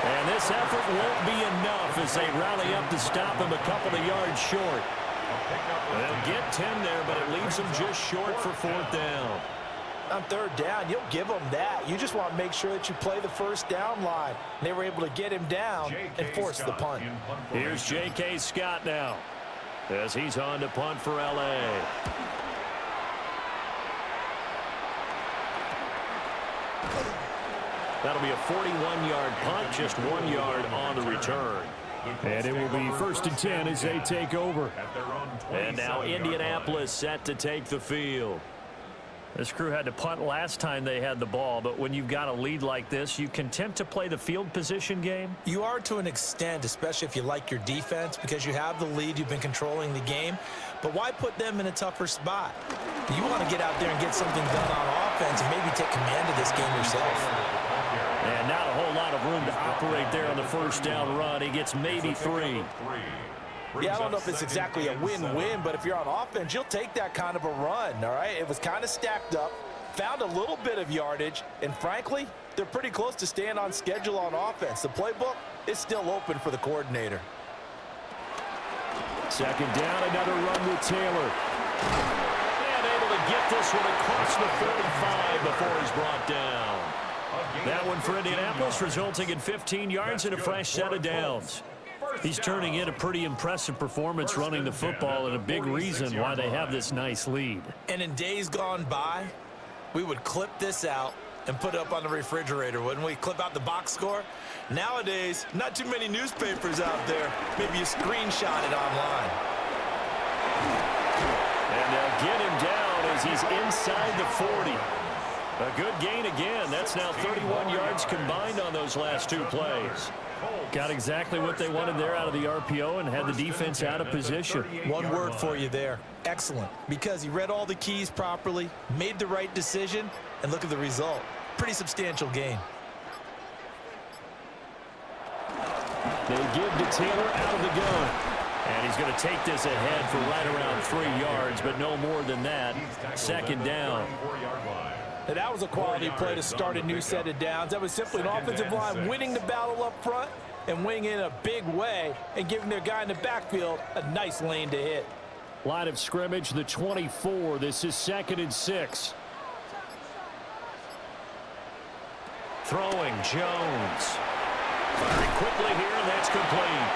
And this effort won't be enough as they rally up to stop him a couple of yards short. They'll get 10 there, but it leaves them just short for 4th down. On 3rd down, you'll give them that. You just want to make sure that you play the 1st down line. They were able to get him down and force the punt. Here's J.K. Scott now as he's on to punt for L.A. That'll be a 41-yard punt, just 1 yard on the return. And it will be 1st and 10 as they take over. And now Indianapolis set to take the field. This crew had to punt last time they had the ball, but when you've got a lead like this, you content to play the field position game? You are to an extent, especially if you like your defense, because you have the lead, you've been controlling the game. But why put them in a tougher spot? You want to get out there and get something done on offense and maybe take command of this game yourself. And not a whole lot of room to operate there on the 1st down run. He gets maybe 3. Yeah, I don't know if it's exactly a win-win, but if you're on offense, you'll take that kind of a run, all right? It was kind of stacked up, found a little bit of yardage, and frankly, they're pretty close to staying on schedule on offense. The playbook is still open for the coordinator. 2nd down, another run with Taylor. And able to get this one across the 45 before he's brought down. That one for Indianapolis, resulting in 15 yards and a fresh set of downs. He's turning in a pretty impressive performance running the football, and a big reason why they have this nice lead. And in days gone by, we would clip this out and put it up on the refrigerator, wouldn't we? Clip out the box score. Nowadays, not too many newspapers out there. Maybe you screenshot it online. And they'll get him down as he's inside the 40. A good gain again. That's now 31 yards combined on those last 2 plays. Got exactly what they wanted there out of the RPO and had the defense out of position. One word for you there. Excellent. Because he read all the keys properly, made the right decision, and look at the result. Pretty substantial gain. They give to Taylor out of the gun. And he's going to take this ahead for right around 3 yards, but no more than that. 2nd down. And that was a quality play to start a new set of downs. That was simply an offensive line winning the battle up front and wing in a big way and giving their guy in the backfield a nice lane to hit. Line of scrimmage, the 24. This is 2nd and 6. Throwing, Jones. Very quickly here, and that's complete.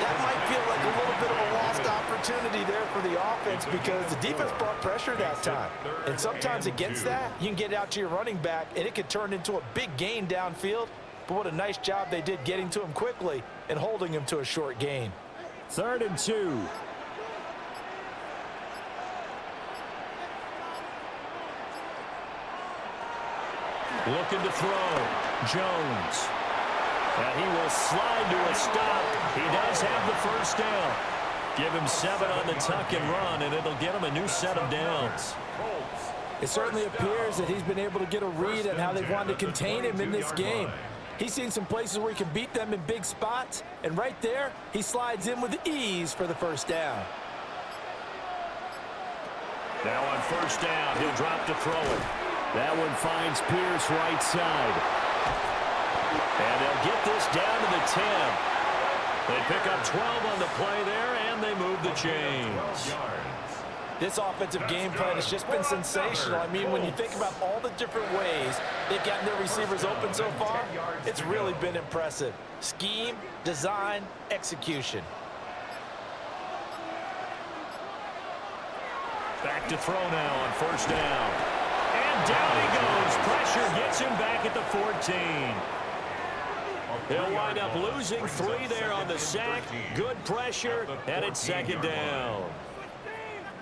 That might feel like a little bit of a lost opportunity there for the offense because the defense brought pressure that time. And sometimes against that, you can get it out to your running back, and it can turn into a big gain downfield. But what a nice job they did getting to him quickly and holding him to a short gain. 3rd and 2. Looking to throw. Jones. And he will slide to a stop. He does have the first down. Give him 7 on the tuck and run, and it'll get him a new set of downs. It certainly appears that he's been able to get a read on how they've wanted to contain him in this game. He's seen some places where he can beat them in big spots, and right there, he slides in with ease for the first down. Now on first down, he'll drop to throw it. That one finds Pierce right side. And they'll get this down to the 10. They pick up 12 on the play there, and they move the chains. This offensive game plan has just been sensational. I mean, when you think about all the different ways they've gotten their receivers open so far, it's really been impressive. Scheme, design, execution. Back to throw now on first down. And down he goes. Pressure gets him back at the 14. He'll wind up losing 3 there on the sack. Good pressure, and it's 2nd down.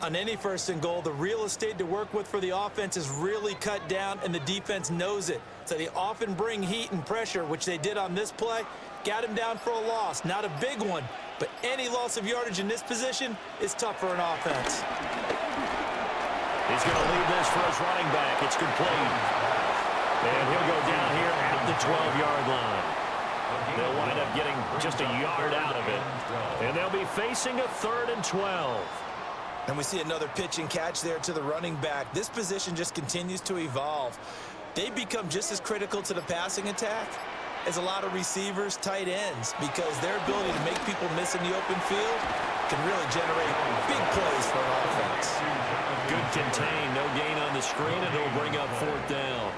On any 1st and goal, the real estate to work with for the offense is really cut down, and the defense knows it. So they often bring heat and pressure, which they did on this play. Got him down for a loss. Not a big one, but any loss of yardage in this position is tough for an offense. He's going to leave this for his running back. It's complete. And he'll go down here at the 12-yard line. They'll wind up getting just a yard out of it. And they'll be facing a 3rd and 12. And we see another pitch and catch there to the running back. This position just continues to evolve. They become just as critical to the passing attack as a lot of receivers, tight ends, because their ability to make people miss in the open field can really generate big plays for an offense. Good contain, no gain on the screen, and it'll bring up 4th down.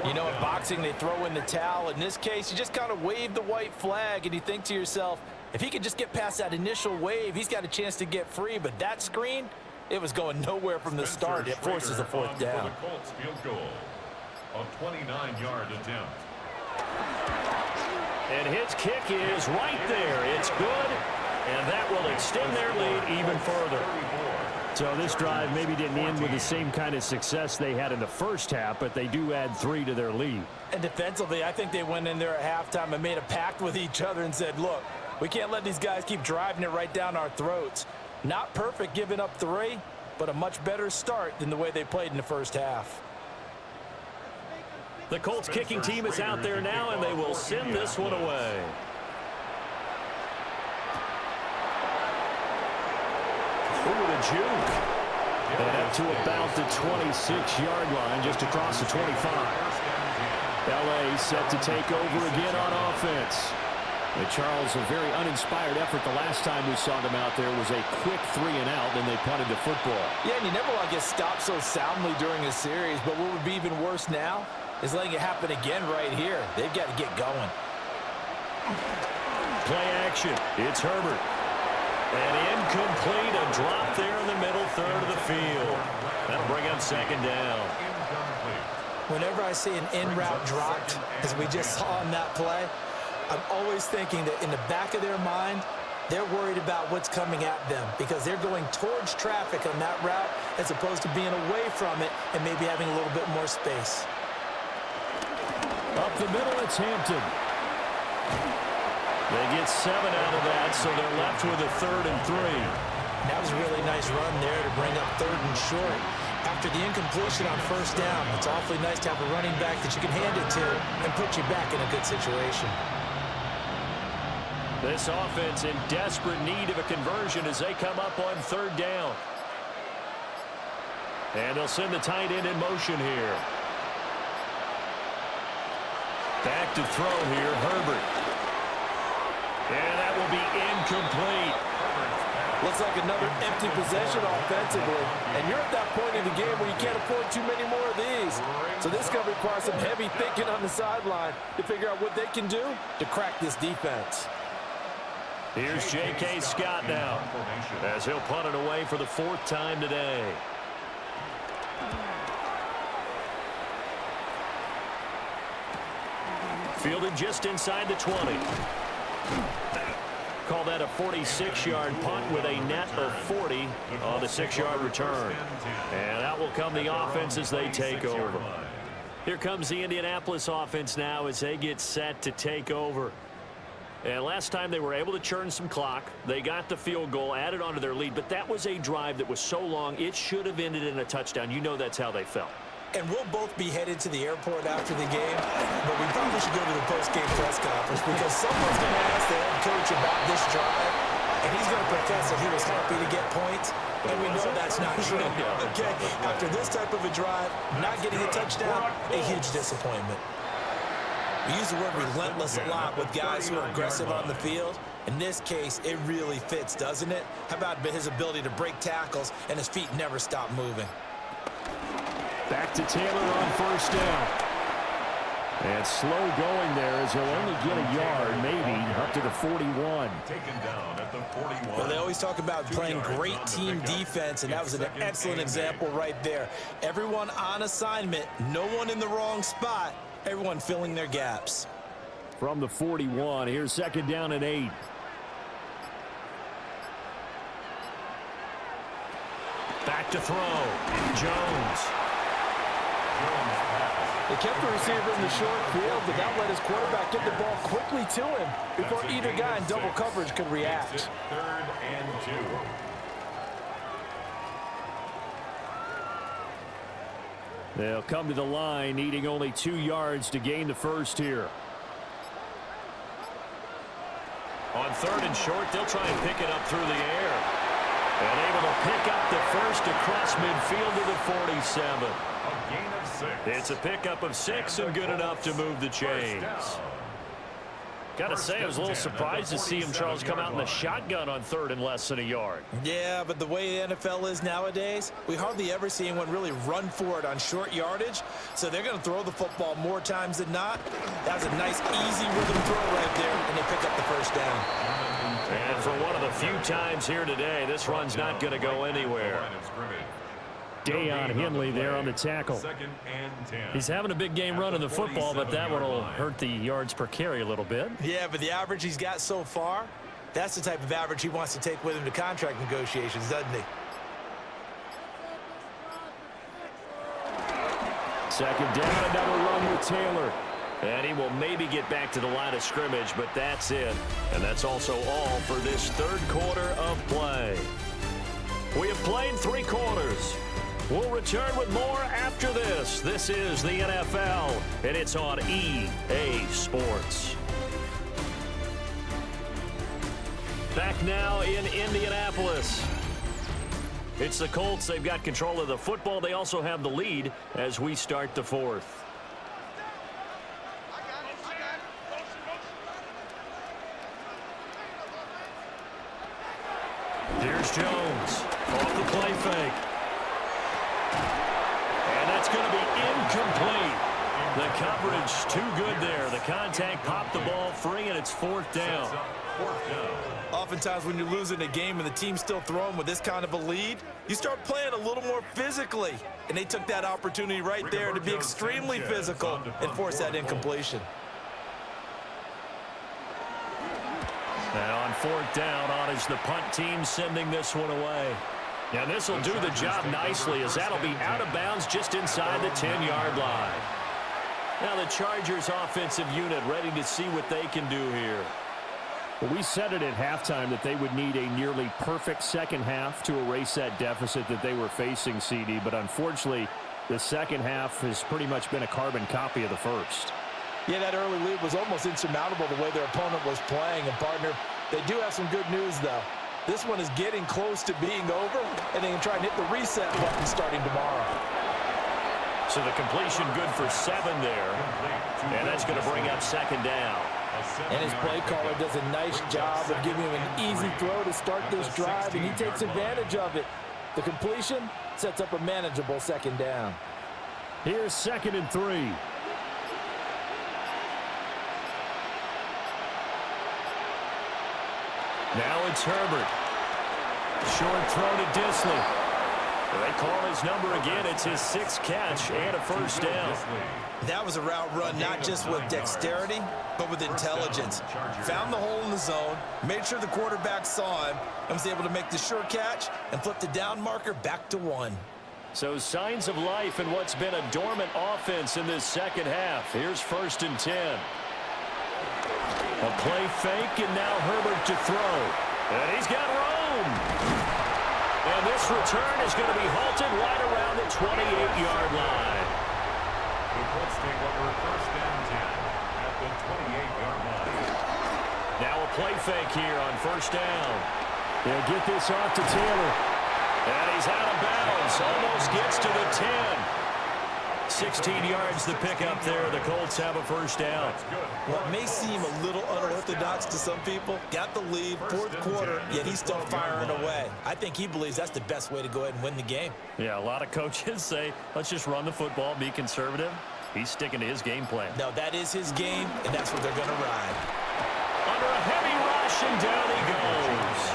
You know, in boxing, they throw in the towel. In this case, you just kind of wave the white flag, and you think to yourself, if he could just get past that initial wave, he's got a chance to get free. But that screen, it was going nowhere from the start. It forces a 4th down. For the Colts field goal, a 29-yard attempt. And his kick is right there. It's good, and that will extend their lead even further. So this drive maybe didn't end with the same kind of success they had in the first half, but they do add 3 to their lead. And defensively, I think they went in there at halftime and made a pact with each other and said, look, we can't let these guys keep driving it right down our throats. Not perfect giving up 3, but a much better start than the way they played in the first half. The Colts kicking team is out there now, and they will send this one away. Ooh, the juke. And up to about the 26-yard line, just across the 25. L.A. set to take over again on offense. And Charles, a very uninspired effort the last time we saw them out there was a quick 3-and-out, then they punted the football. Yeah, and you never want to get stopped so soundly during a series, but what would be even worse now is letting it happen again right here. They've got to get going. Play action. It's Herbert. And incomplete, a drop there in the middle third of the field. That'll bring up 2nd down. Whenever I see an in-route dropped, as we just saw in that play, I'm always thinking that in the back of their mind, they're worried about what's coming at them because they're going towards traffic on that route as opposed to being away from it and maybe having a little bit more space. Up the middle, it's Hampton. They get 7 out of that, so they're left with a 3rd and 3. That was a really nice run there to bring up 3rd and short. After the incompletion on first down, it's awfully nice to have a running back that you can hand it to and put you back in a good situation. This offense in desperate need of a conversion as they come up on 3rd down. And they'll send the tight end in motion here. Back to throw here, Herbert. incomplete. Looks like another empty possession offensively. And you're at that point in the game where you can't afford too many more of these. So this is going to require some heavy thinking on the sideline to figure out what they can do to crack this defense. Here's J.K. Scott now, as he'll punt it away for the 4th time today. Fielded just inside the 20. Call that a 46-yard punt with a net of 40 on the 6-yard return. And out will come the offense as they take over. Here comes the Indianapolis offense now as they get set to take over. And last time they were able to churn some clock. They got the field goal, added onto their lead. But that was a drive that was so long, it should have ended in a touchdown. You know that's how they felt. And we'll both be headed to the airport after the game, but we probably should go to the post-game press conference because someone's going to ask the head coach about this drive, and he's going to profess that he was happy to get points, and we know that's not true. Okay, after this type of a drive, not getting a touchdown, a huge disappointment. We use the word relentless a lot with guys who are aggressive on the field. In this case, it really fits, doesn't it? How about his ability to break tackles and his feet never stop moving? Back to Taylor on 1st down. And slow going there as he'll only get a yard, maybe, up to the 41. Taken down at the 41. Well, they always talk about playing great team defense, and that was an excellent example right there. Everyone on assignment, no one in the wrong spot, everyone filling their gaps. From the 41, here's 2nd down and 8. Back to throw. Jones. They kept the receiver in the short field, but that let his quarterback get the ball quickly to him before either guy in double coverage could react. 3rd and 2. They'll come to the line, needing only 2 yards to gain the first here. On 3rd and short, they'll try and pick it up through the air. And able to pick up the first across midfield to the 47. A gain of 6. It's a pickup of 6 and good enough to move the chains. Got to say, I was a little surprised to see him, Charles, come out in the shotgun on 3rd and less than a yard. Yeah, but the way the NFL is nowadays, we hardly ever see anyone really run for it on short yardage. So they're going to throw the football more times than not. That was a nice, easy rhythm throw right there, and they pick up the first down. And for one of the few times here today, this run's not going to go anywhere. Deion Henley there on the tackle. He's having a big game running the football, but that one will hurt the yards per carry a little bit. Yeah, but the average he's got so far, that's the type of average he wants to take with him to contract negotiations, doesn't he? 2nd down, another run with Taylor. And he will maybe get back to the line of scrimmage, but that's it. And that's also all for this 3rd quarter of play. We have played 3 quarters. We'll return with more after this. This is the NFL, and it's on EA Sports. Back now in Indianapolis. It's the Colts. They've got control of the football. They also have the lead as we start the 4th. Here's Jones off the play fake. And that's going to be incomplete. The coverage too good there. The contact popped the ball free, and it's 4th down. Oftentimes when you're losing a game and the team's still throwing with this kind of a lead, you start playing a little more physically. And they took that opportunity right there to be extremely physical and force that incompletion. And on 4th down, on is the punt team sending this one away. And this will do the job nicely as that'll be out of bounds just inside the 10-yard line. Now the Chargers offensive unit ready to see what they can do here. Well, we said it at halftime that they would need a nearly perfect second half to erase that deficit that they were facing, CD. But unfortunately, the second half has pretty much been a carbon copy of the first. Yeah, that early lead was almost insurmountable the way their opponent was playing. And, partner, they do have some good news, though. This one is getting close to being over, and they can try and hit the reset button starting tomorrow. So the completion good for 7 there. And that's going to bring up 2nd down. And his play caller does a nice job of giving him an easy throw to start this drive, and he takes advantage of it. The completion sets up a manageable second down. Here's 2nd and 3. Now it's Herbert. Short throw to Disley. They call his number again. It's his 6th catch and a first down. That was a route run not just with dexterity, but with intelligence. Found the hole in the zone, made sure the quarterback saw him, and was able to make the sure catch and flip the down marker back to 1. So signs of life in what's been a dormant offense in this second half. Here's 1st and 10. A play fake, and now Herbert to throw. And he's got room. And this return is going to be halted right around the 28-yard line. The Colts take over 1st and 10 at the 28-yard line. Now a play fake here on 1st down. They'll get this off to Taylor. And he's out of bounds. Almost gets to the 10. 16 yards the pickup there. The Colts have a first down. What may seem a little unorthodox to some people, got the lead, 4th quarter, yet he's still firing away. I think he believes that's the best way to go ahead and win the game. Yeah, a lot of coaches say, let's just run the football, be conservative. He's sticking to his game plan. No, that is his game, and that's what they're going to ride. Under a heavy rush, and down he goes.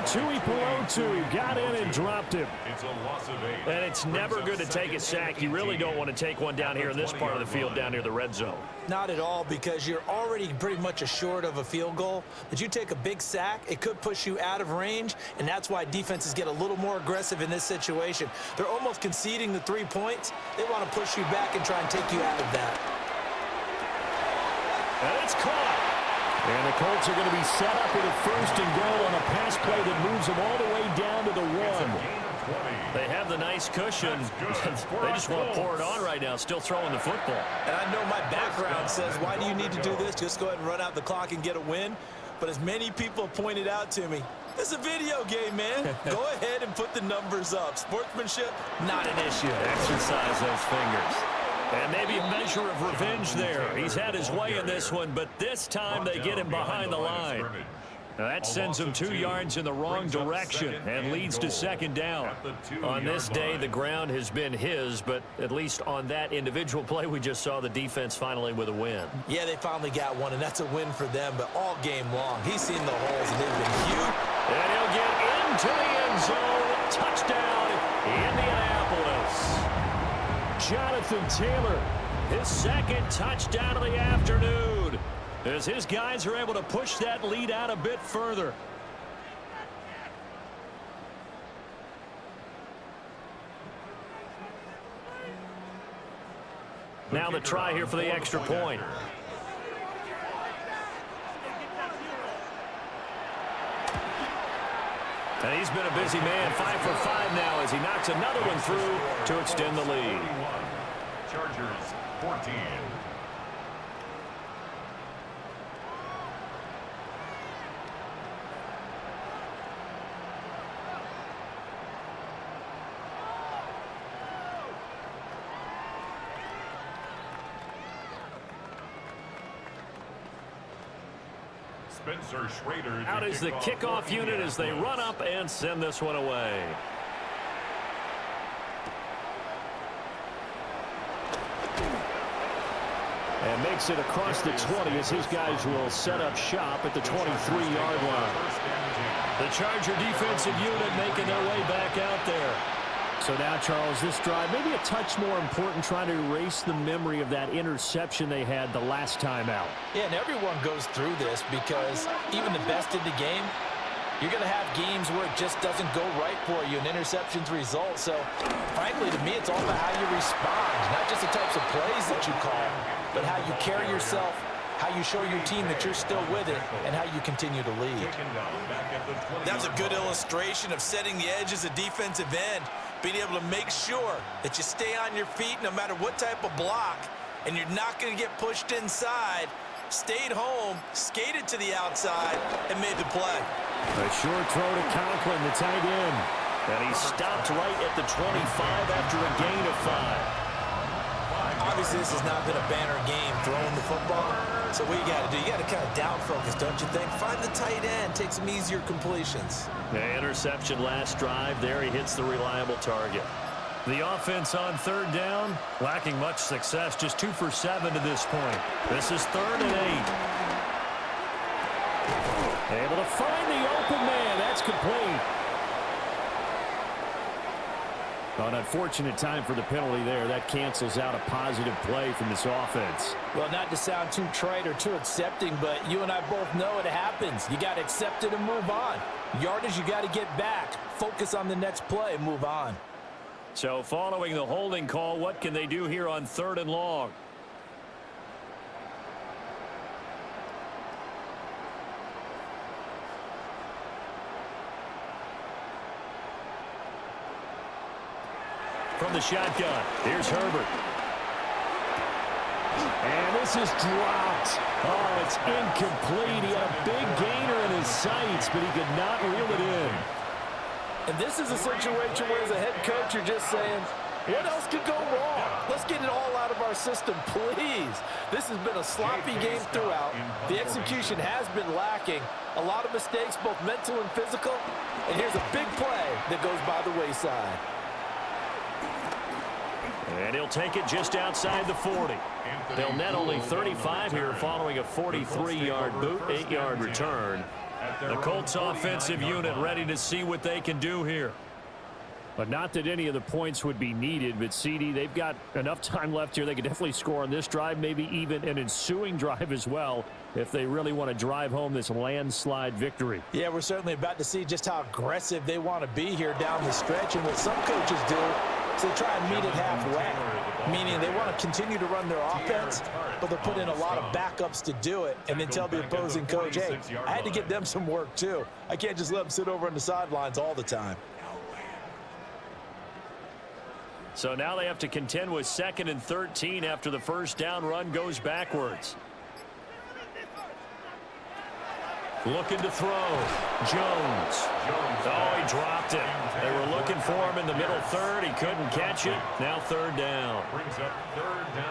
Tui Pelotu got in and dropped him. It's a loss of 8. And it's never good to take a sack. You really don't want to take one down here in this part of the field, down near the red zone. Not at all, because you're already pretty much assured of a field goal. But you take a big sack, it could push you out of range, and that's why defenses get a little more aggressive in this situation. They're almost conceding the 3 points. They want to push you back and try and take you out of that. And it's caught. And the Colts are going to be set up with a 1st and goal on a pass play that moves them all the way down to the 1. They have the nice cushion. They just want to pour it on right now, still throwing the football. And I know my background says, why do you need to do this? Just go ahead and run out the clock and get a win. But as many people pointed out to me, this is a video game, man. Go ahead and put the numbers up. Sportsmanship, not an issue. Exercise those fingers. And maybe a measure of revenge there. He's had his way in this one, but this time they get him behind the line. Now that sends him 2 yards in the wrong direction and leads to 2nd down. On this day, the ground has been his, but at least on that individual play, we just saw the defense finally with a win. Yeah, they finally got one, and that's a win for them, but all game long, he's seen the holes, and they've been huge. And he'll get into the end zone. Touchdown, Indianapolis. Jonathan Taylor, his 2nd touchdown of the afternoon, as his guys are able to push that lead out a bit further. Now the try here for the extra point. And he's been a busy man, 5 for 5 now as he knocks another one through to extend the lead. Chargers 14. Spencer Schrader Out is the kickoff unit as they run up and send this one away. And makes it across the 20 as his guys will set up shop at the 23-yard line. The Charger defensive unit making their way back out there. So now, Charles, this drive maybe a touch more important, trying to erase the memory of that interception they had the last time out. Yeah, and everyone goes through this because even the best in the game, you're going to have games where it just doesn't go right for you, and interceptions result. So, frankly, to me, it's all about how you respond, not just the types of plays that you call, but how you carry yourself, how you show your team that you're still with it, and how you continue to lead. That's a good illustration of setting the edge as a defensive end, being able to make sure that you stay on your feet no matter what type of block, and you're not going to get pushed inside. Stayed home, skated to the outside, and made the play. A short throw to Conklin, the tight end. And he stopped right at the 25 after a gain of 5. Obviously, this has not been a banner game throwing the football. So what you got to do, you got to kind of down focus, don't you think? Find the tight end, take some easier completions. The interception last drive. There he hits the reliable target. The offense on third down, lacking much success, just 2 for 7 to this point. This is 3rd and 8. Able to find the open man. That's complete. An unfortunate time for the penalty there. That cancels out a positive play from this offense. Well, not to sound too trite or too accepting, but you and I both know it happens. You got to accept it and move on. Yardage, you got to get back. Focus on the next play and move on. So following the holding call, what can they do here on 3rd and long? From the shotgun, here's Herbert. And this is dropped. Oh, it's incomplete. He had a big gainer in his sights, but he could not reel it in. And this is a situation where as a head coach, you're just saying, what else could go wrong? Let's get it all out of our system, please. This has been a sloppy game throughout. The execution has been lacking. A lot of mistakes, both mental and physical. And here's a big play that goes by the wayside. And he'll take it just outside the 40. They'll net only 35 here following a 43-yard boot, 8-yard return. The Colts offensive unit ready to see what they can do here. But not that any of the points would be needed, but CD, they've got enough time left here. They could definitely score on this drive, maybe even an ensuing drive as well, if they really want to drive home this landslide victory. Yeah, we're certainly about to see just how aggressive they want to be here down the stretch. And what some coaches do is they try and meet it halfway, meaning they want to continue to run their offense, but they'll put in a lot of backups to do it and then tell the opposing coach, hey, I had to give them some work too. I can't just let them sit over on the sidelines all the time. So now they have to contend with 2nd and 13 after the first down run goes backwards. Looking to throw. Jones. Oh, he dropped it. They were looking for him in the middle third. He couldn't catch it. Now 3rd down.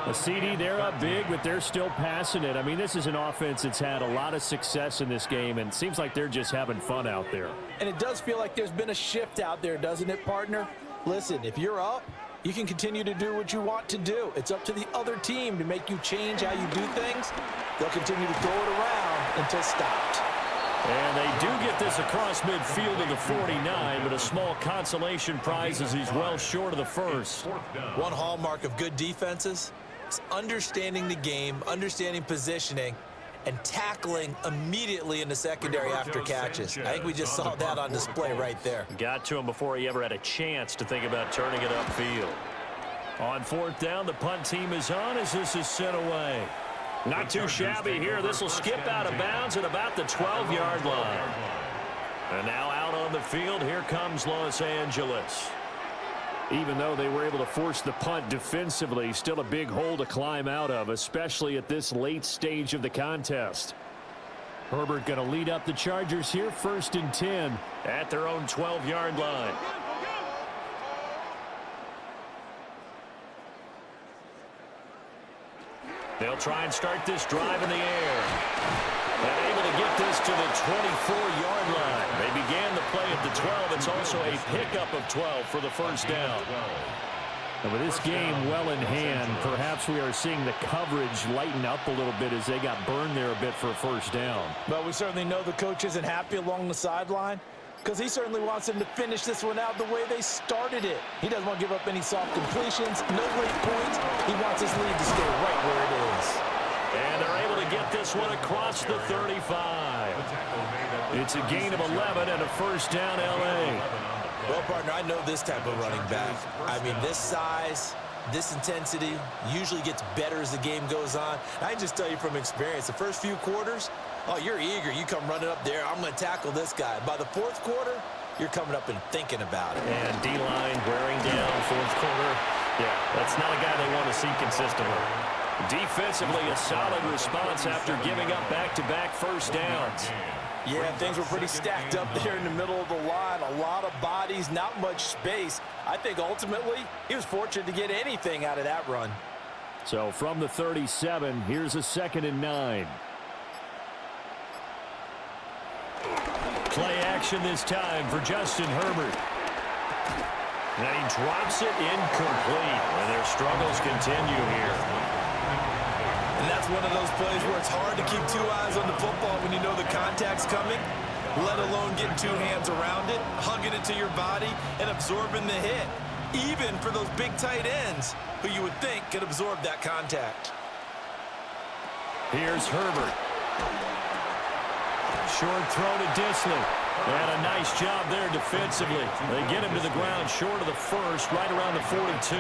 The CD, they're up big, but they're still passing it. I mean, this is an offense that's had a lot of success in this game, and it seems like they're just having fun out there. And it does feel like there's been a shift out there, doesn't it, partner? Listen, if you're up, you can continue to do what you want to do. It's up to the other team to make you change how you do things. They'll continue to throw it around until stopped. And they do get this across midfield of the 49, but a small consolation prize as he's well short of the first. One hallmark of good defenses is understanding the game, understanding positioning, and tackling immediately in the secondary after catches. I think we just saw that on display right there. Got to him before he ever had a chance to think about turning it upfield. On 4th down, the punt team is on as this is sent away. Not too shabby here. This will skip out of bounds at about the 12-yard line. And now out on the field, here comes Los Angeles. Even though they were able to force the punt defensively, still a big hole to climb out of, especially at this late stage of the contest. Herbert going to lead up the Chargers here, 1st and 10 at their own 12-yard line. They'll try and start this drive in the air. And able to get this to the 24-yard line. They began the play at the 12. It's also a pickup of 12 for the first down. And with this game well in hand, perhaps we are seeing the coverage lighten up a little bit as they got burned there a bit for a first down. But we certainly know the coach isn't happy along the sideline because he certainly wants them to finish this one out the way they started it. He doesn't want to give up any soft completions, no late points. He wants his lead to stay right where it is. And they're able to get this one across the 35. It's a gain of 11 and a first down, L.A. Well, partner, I know this type of running back. I mean, this size, this intensity usually gets better as the game goes on. I can just tell you from experience, the first few quarters, oh, you're eager. You come running up there. I'm going to tackle this guy. By the 4th quarter, you're coming up and thinking about it. And D-line wearing down 4th quarter. Yeah, that's not a guy they want to see consistently. Defensively, a solid response after giving up back-to-back first downs. Yeah, things were pretty stacked up there in the middle of the line. A lot of bodies, not much space. I think ultimately he was fortunate to get anything out of that run. So from the 37, here's a 2nd and 9. Play action this time for Justin Herbert. And he drops it incomplete. And their struggles continue here. And that's one of those plays where it's hard to keep 2 eyes on the football when you know the contact's coming, let alone getting 2 hands around it, hugging it to your body, and absorbing the hit. Even for those big tight ends who you would think could absorb that contact. Here's Herbert. Short throw to Disley. And a nice job there defensively. They get him to the ground short of the first, right around the 42.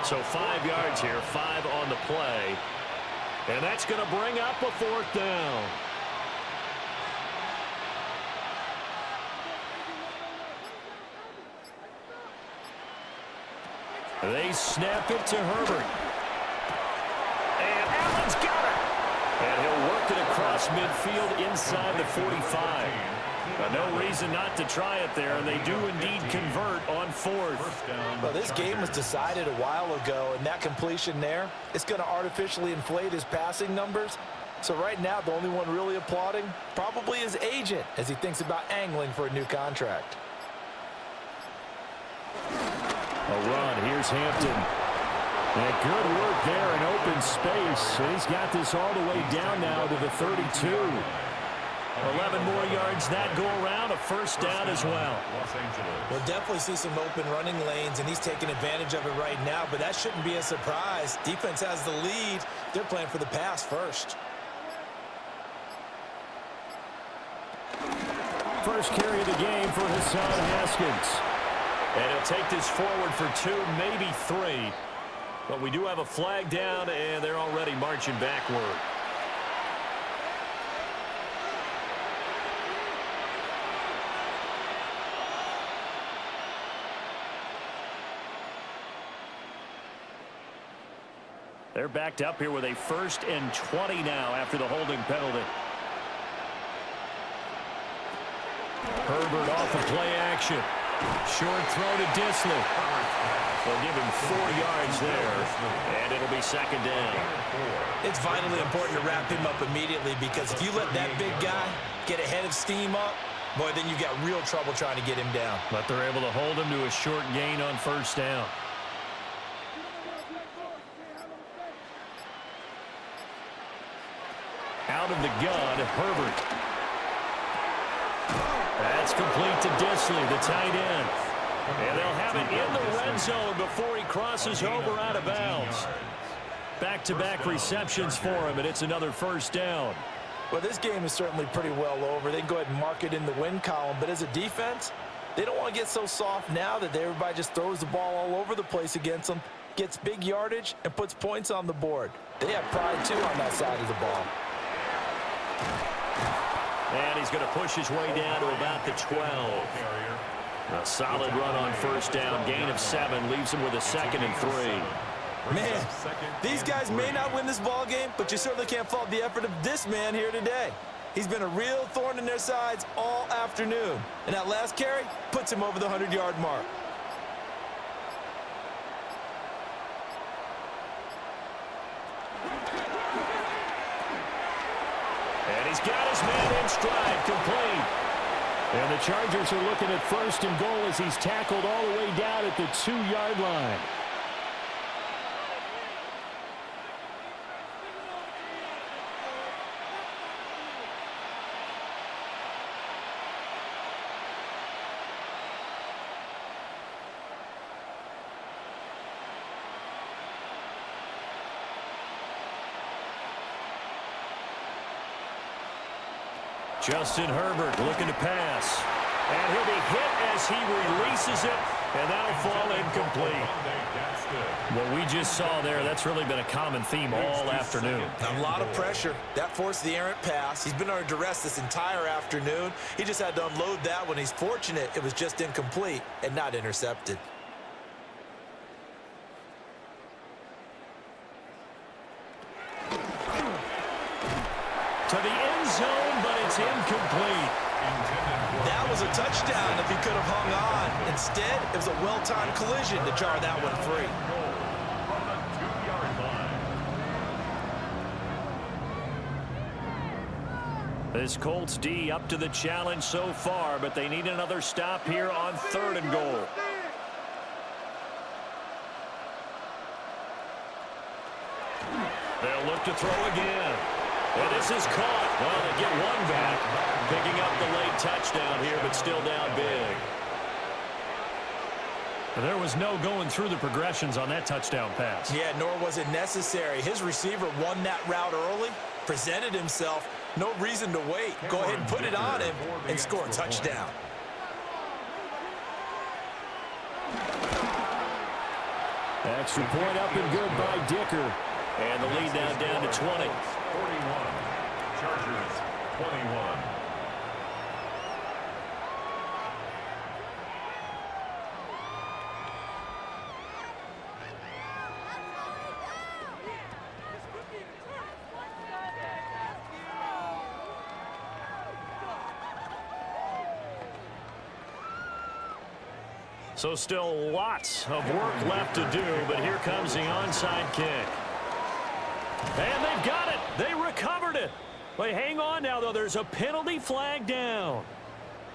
So 5 yards here, 5 on the play. And that's going to bring up a 4th down. They snap it to Herbert. And Allen's got it. And he'll work it across midfield inside the 45. No reason not to try it there, and they do indeed convert on 4th. Well, this game was decided a while ago, and that completion there, it's going to artificially inflate his passing numbers. So right now, the only one really applauding probably his agent as he thinks about angling for a new contract. A run. Here's Hampton. And good work there in open space. And he's got this all the way down now to the 32. 11 more yards that go around. A 1st down as well. We'll definitely see some open running lanes, and he's taking advantage of it right now. But that shouldn't be a surprise. Defense has the lead. They're playing for the pass first. First carry of the game for Hassan Haskins. And he'll take this forward for 2, maybe 3. But we do have a flag down, and they're already marching backward. They're backed up here with a 1st and 20 now after the holding penalty. Herbert off of play action. Short throw to Disley. They'll give him 4 yards there, and it'll be 2nd down. It's vitally important to wrap him up immediately, because if you let that big guy get ahead of steam up, boy, then you've got real trouble trying to get him down. But they're able to hold him to a short gain on 1st down. Out of the gun, Herbert. That's complete to Disley, the tight end. And they'll have it in the red zone before he crosses over out of bounds. Back-to-back receptions for him, and it's another 1st down. Well, this game is certainly pretty well over. They can go ahead and mark it in the win column, but as a defense, they don't want to get so soft now that everybody just throws the ball all over the place against them, gets big yardage, and puts points on the board. They have pride, too, on that side of the ball. And he's going to push his way down to about the 12. A solid run on 1st down. Gain of 7 leaves him with a 2nd and 3. Man, these guys may not win this ball game, but you certainly can't fault the effort of this man here today. He's been a real thorn in their sides all afternoon. And that last carry puts him over the 100-yard mark. And he's got his man in stride, complete. And the Chargers are looking at 1st and goal as he's tackled all the way down at the 2-yard line. Justin Herbert looking to pass. And he'll be hit as he releases it, and that'll fall incomplete. What we just saw there, that's really been a common theme all afternoon. A lot of pressure. That forced the errant pass. He's been under duress this entire afternoon. He just had to unload that one. He's fortunate it was just incomplete and not intercepted. To the end zone, but it's incomplete. That was a touchdown if he could have hung on. Instead, it was a well-timed collision to jar that one free. This Colts D up to the challenge so far, but they need another stop here on 3rd and goal. They'll look to throw again. And this is caught. Well, they get one back. Picking up the late touchdown here, but still down big. There was no going through the progressions on that touchdown pass. Yeah, nor was it necessary. His receiver won that route early, presented himself. No reason to wait. Go ahead and put it on him and score a touchdown. Extra point up and good by Dicker. And the lead now down to 20. 41. Chargers 21. So still lots of work left to do, but here comes the onside kick. And they've got it. They recovered it. But hang on now, though. There's a penalty flag down.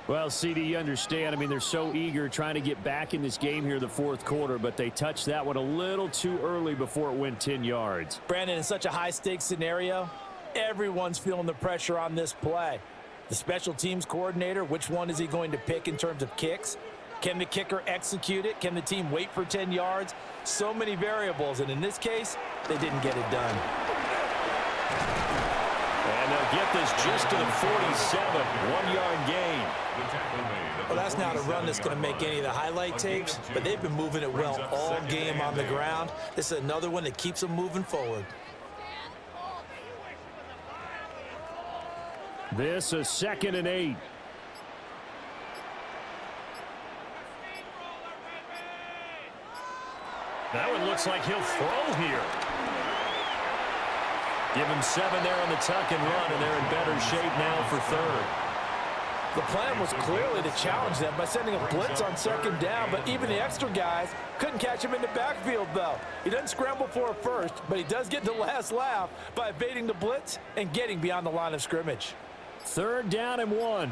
Well, CD, you understand. I mean, they're so eager trying to get back in this game here the 4th quarter, but they touched that one a little too early before it went 10 yards. Brandon, in such a high-stakes scenario, everyone's feeling the pressure on this play. The special teams coordinator, which one is he going to pick in terms of kicks? Can the kicker execute it? Can the team wait for 10 yards? So many variables, and in this case, they didn't get it done. And they'll get this just to the 47, 1-yard gain. Well, that's not a run that's going to make any of the highlight tapes, but they've been moving it well all game on the ground. This is another one that keeps them moving forward. This is 2nd and 8. That one looks like he'll throw here. Give him 7 there on the tuck and run, and they're in better shape now for 3rd. The plan was clearly to challenge them by sending a blitz on 2nd down, but even the extra guys couldn't catch him in the backfield, though. He doesn't scramble for a first, but he does get the last laugh by evading the blitz and getting beyond the line of scrimmage. 3rd down and 1.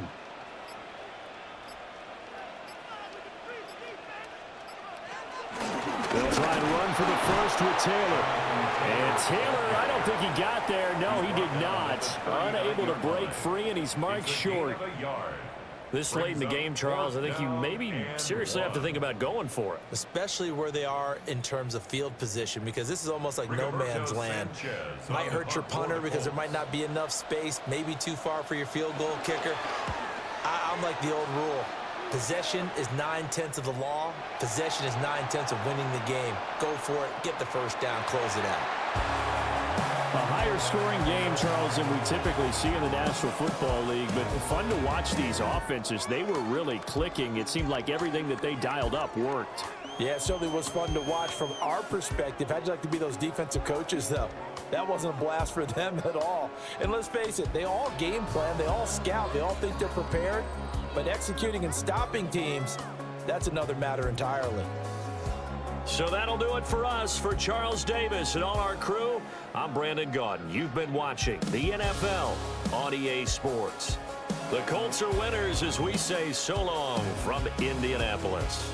They'll try and run for the first with Taylor. And Taylor, I don't think he got there. No, he did not. Unable to break free, and he's marked short. This late in the game, Charles, I think you maybe seriously have to think about going for it. Especially where they are in terms of field position, because this is almost like no man's land. Might hurt your punter because there might not be enough space, maybe too far for your field goal kicker. I'm like the old rule. Possession is 9/10 of the law. Possession is 9/10 of winning the game. Go for it. Get the first down. Close it out. A higher scoring game, Charles, than we typically see in the National Football League, but fun to watch these offenses. They were really clicking. It seemed like everything that they dialed up worked. Yeah, it certainly was fun to watch from our perspective. How'd you like to be those defensive coaches, though? That wasn't a blast for them at all. And let's face it, they all game plan, they all scout, they all think they're prepared. But executing and stopping teams, that's another matter entirely. So that'll do it for us. For Charles Davis and all our crew, I'm Brandon Gaudin. You've been watching the NFL on EA Sports. The Colts are winners as we say so long from Indianapolis.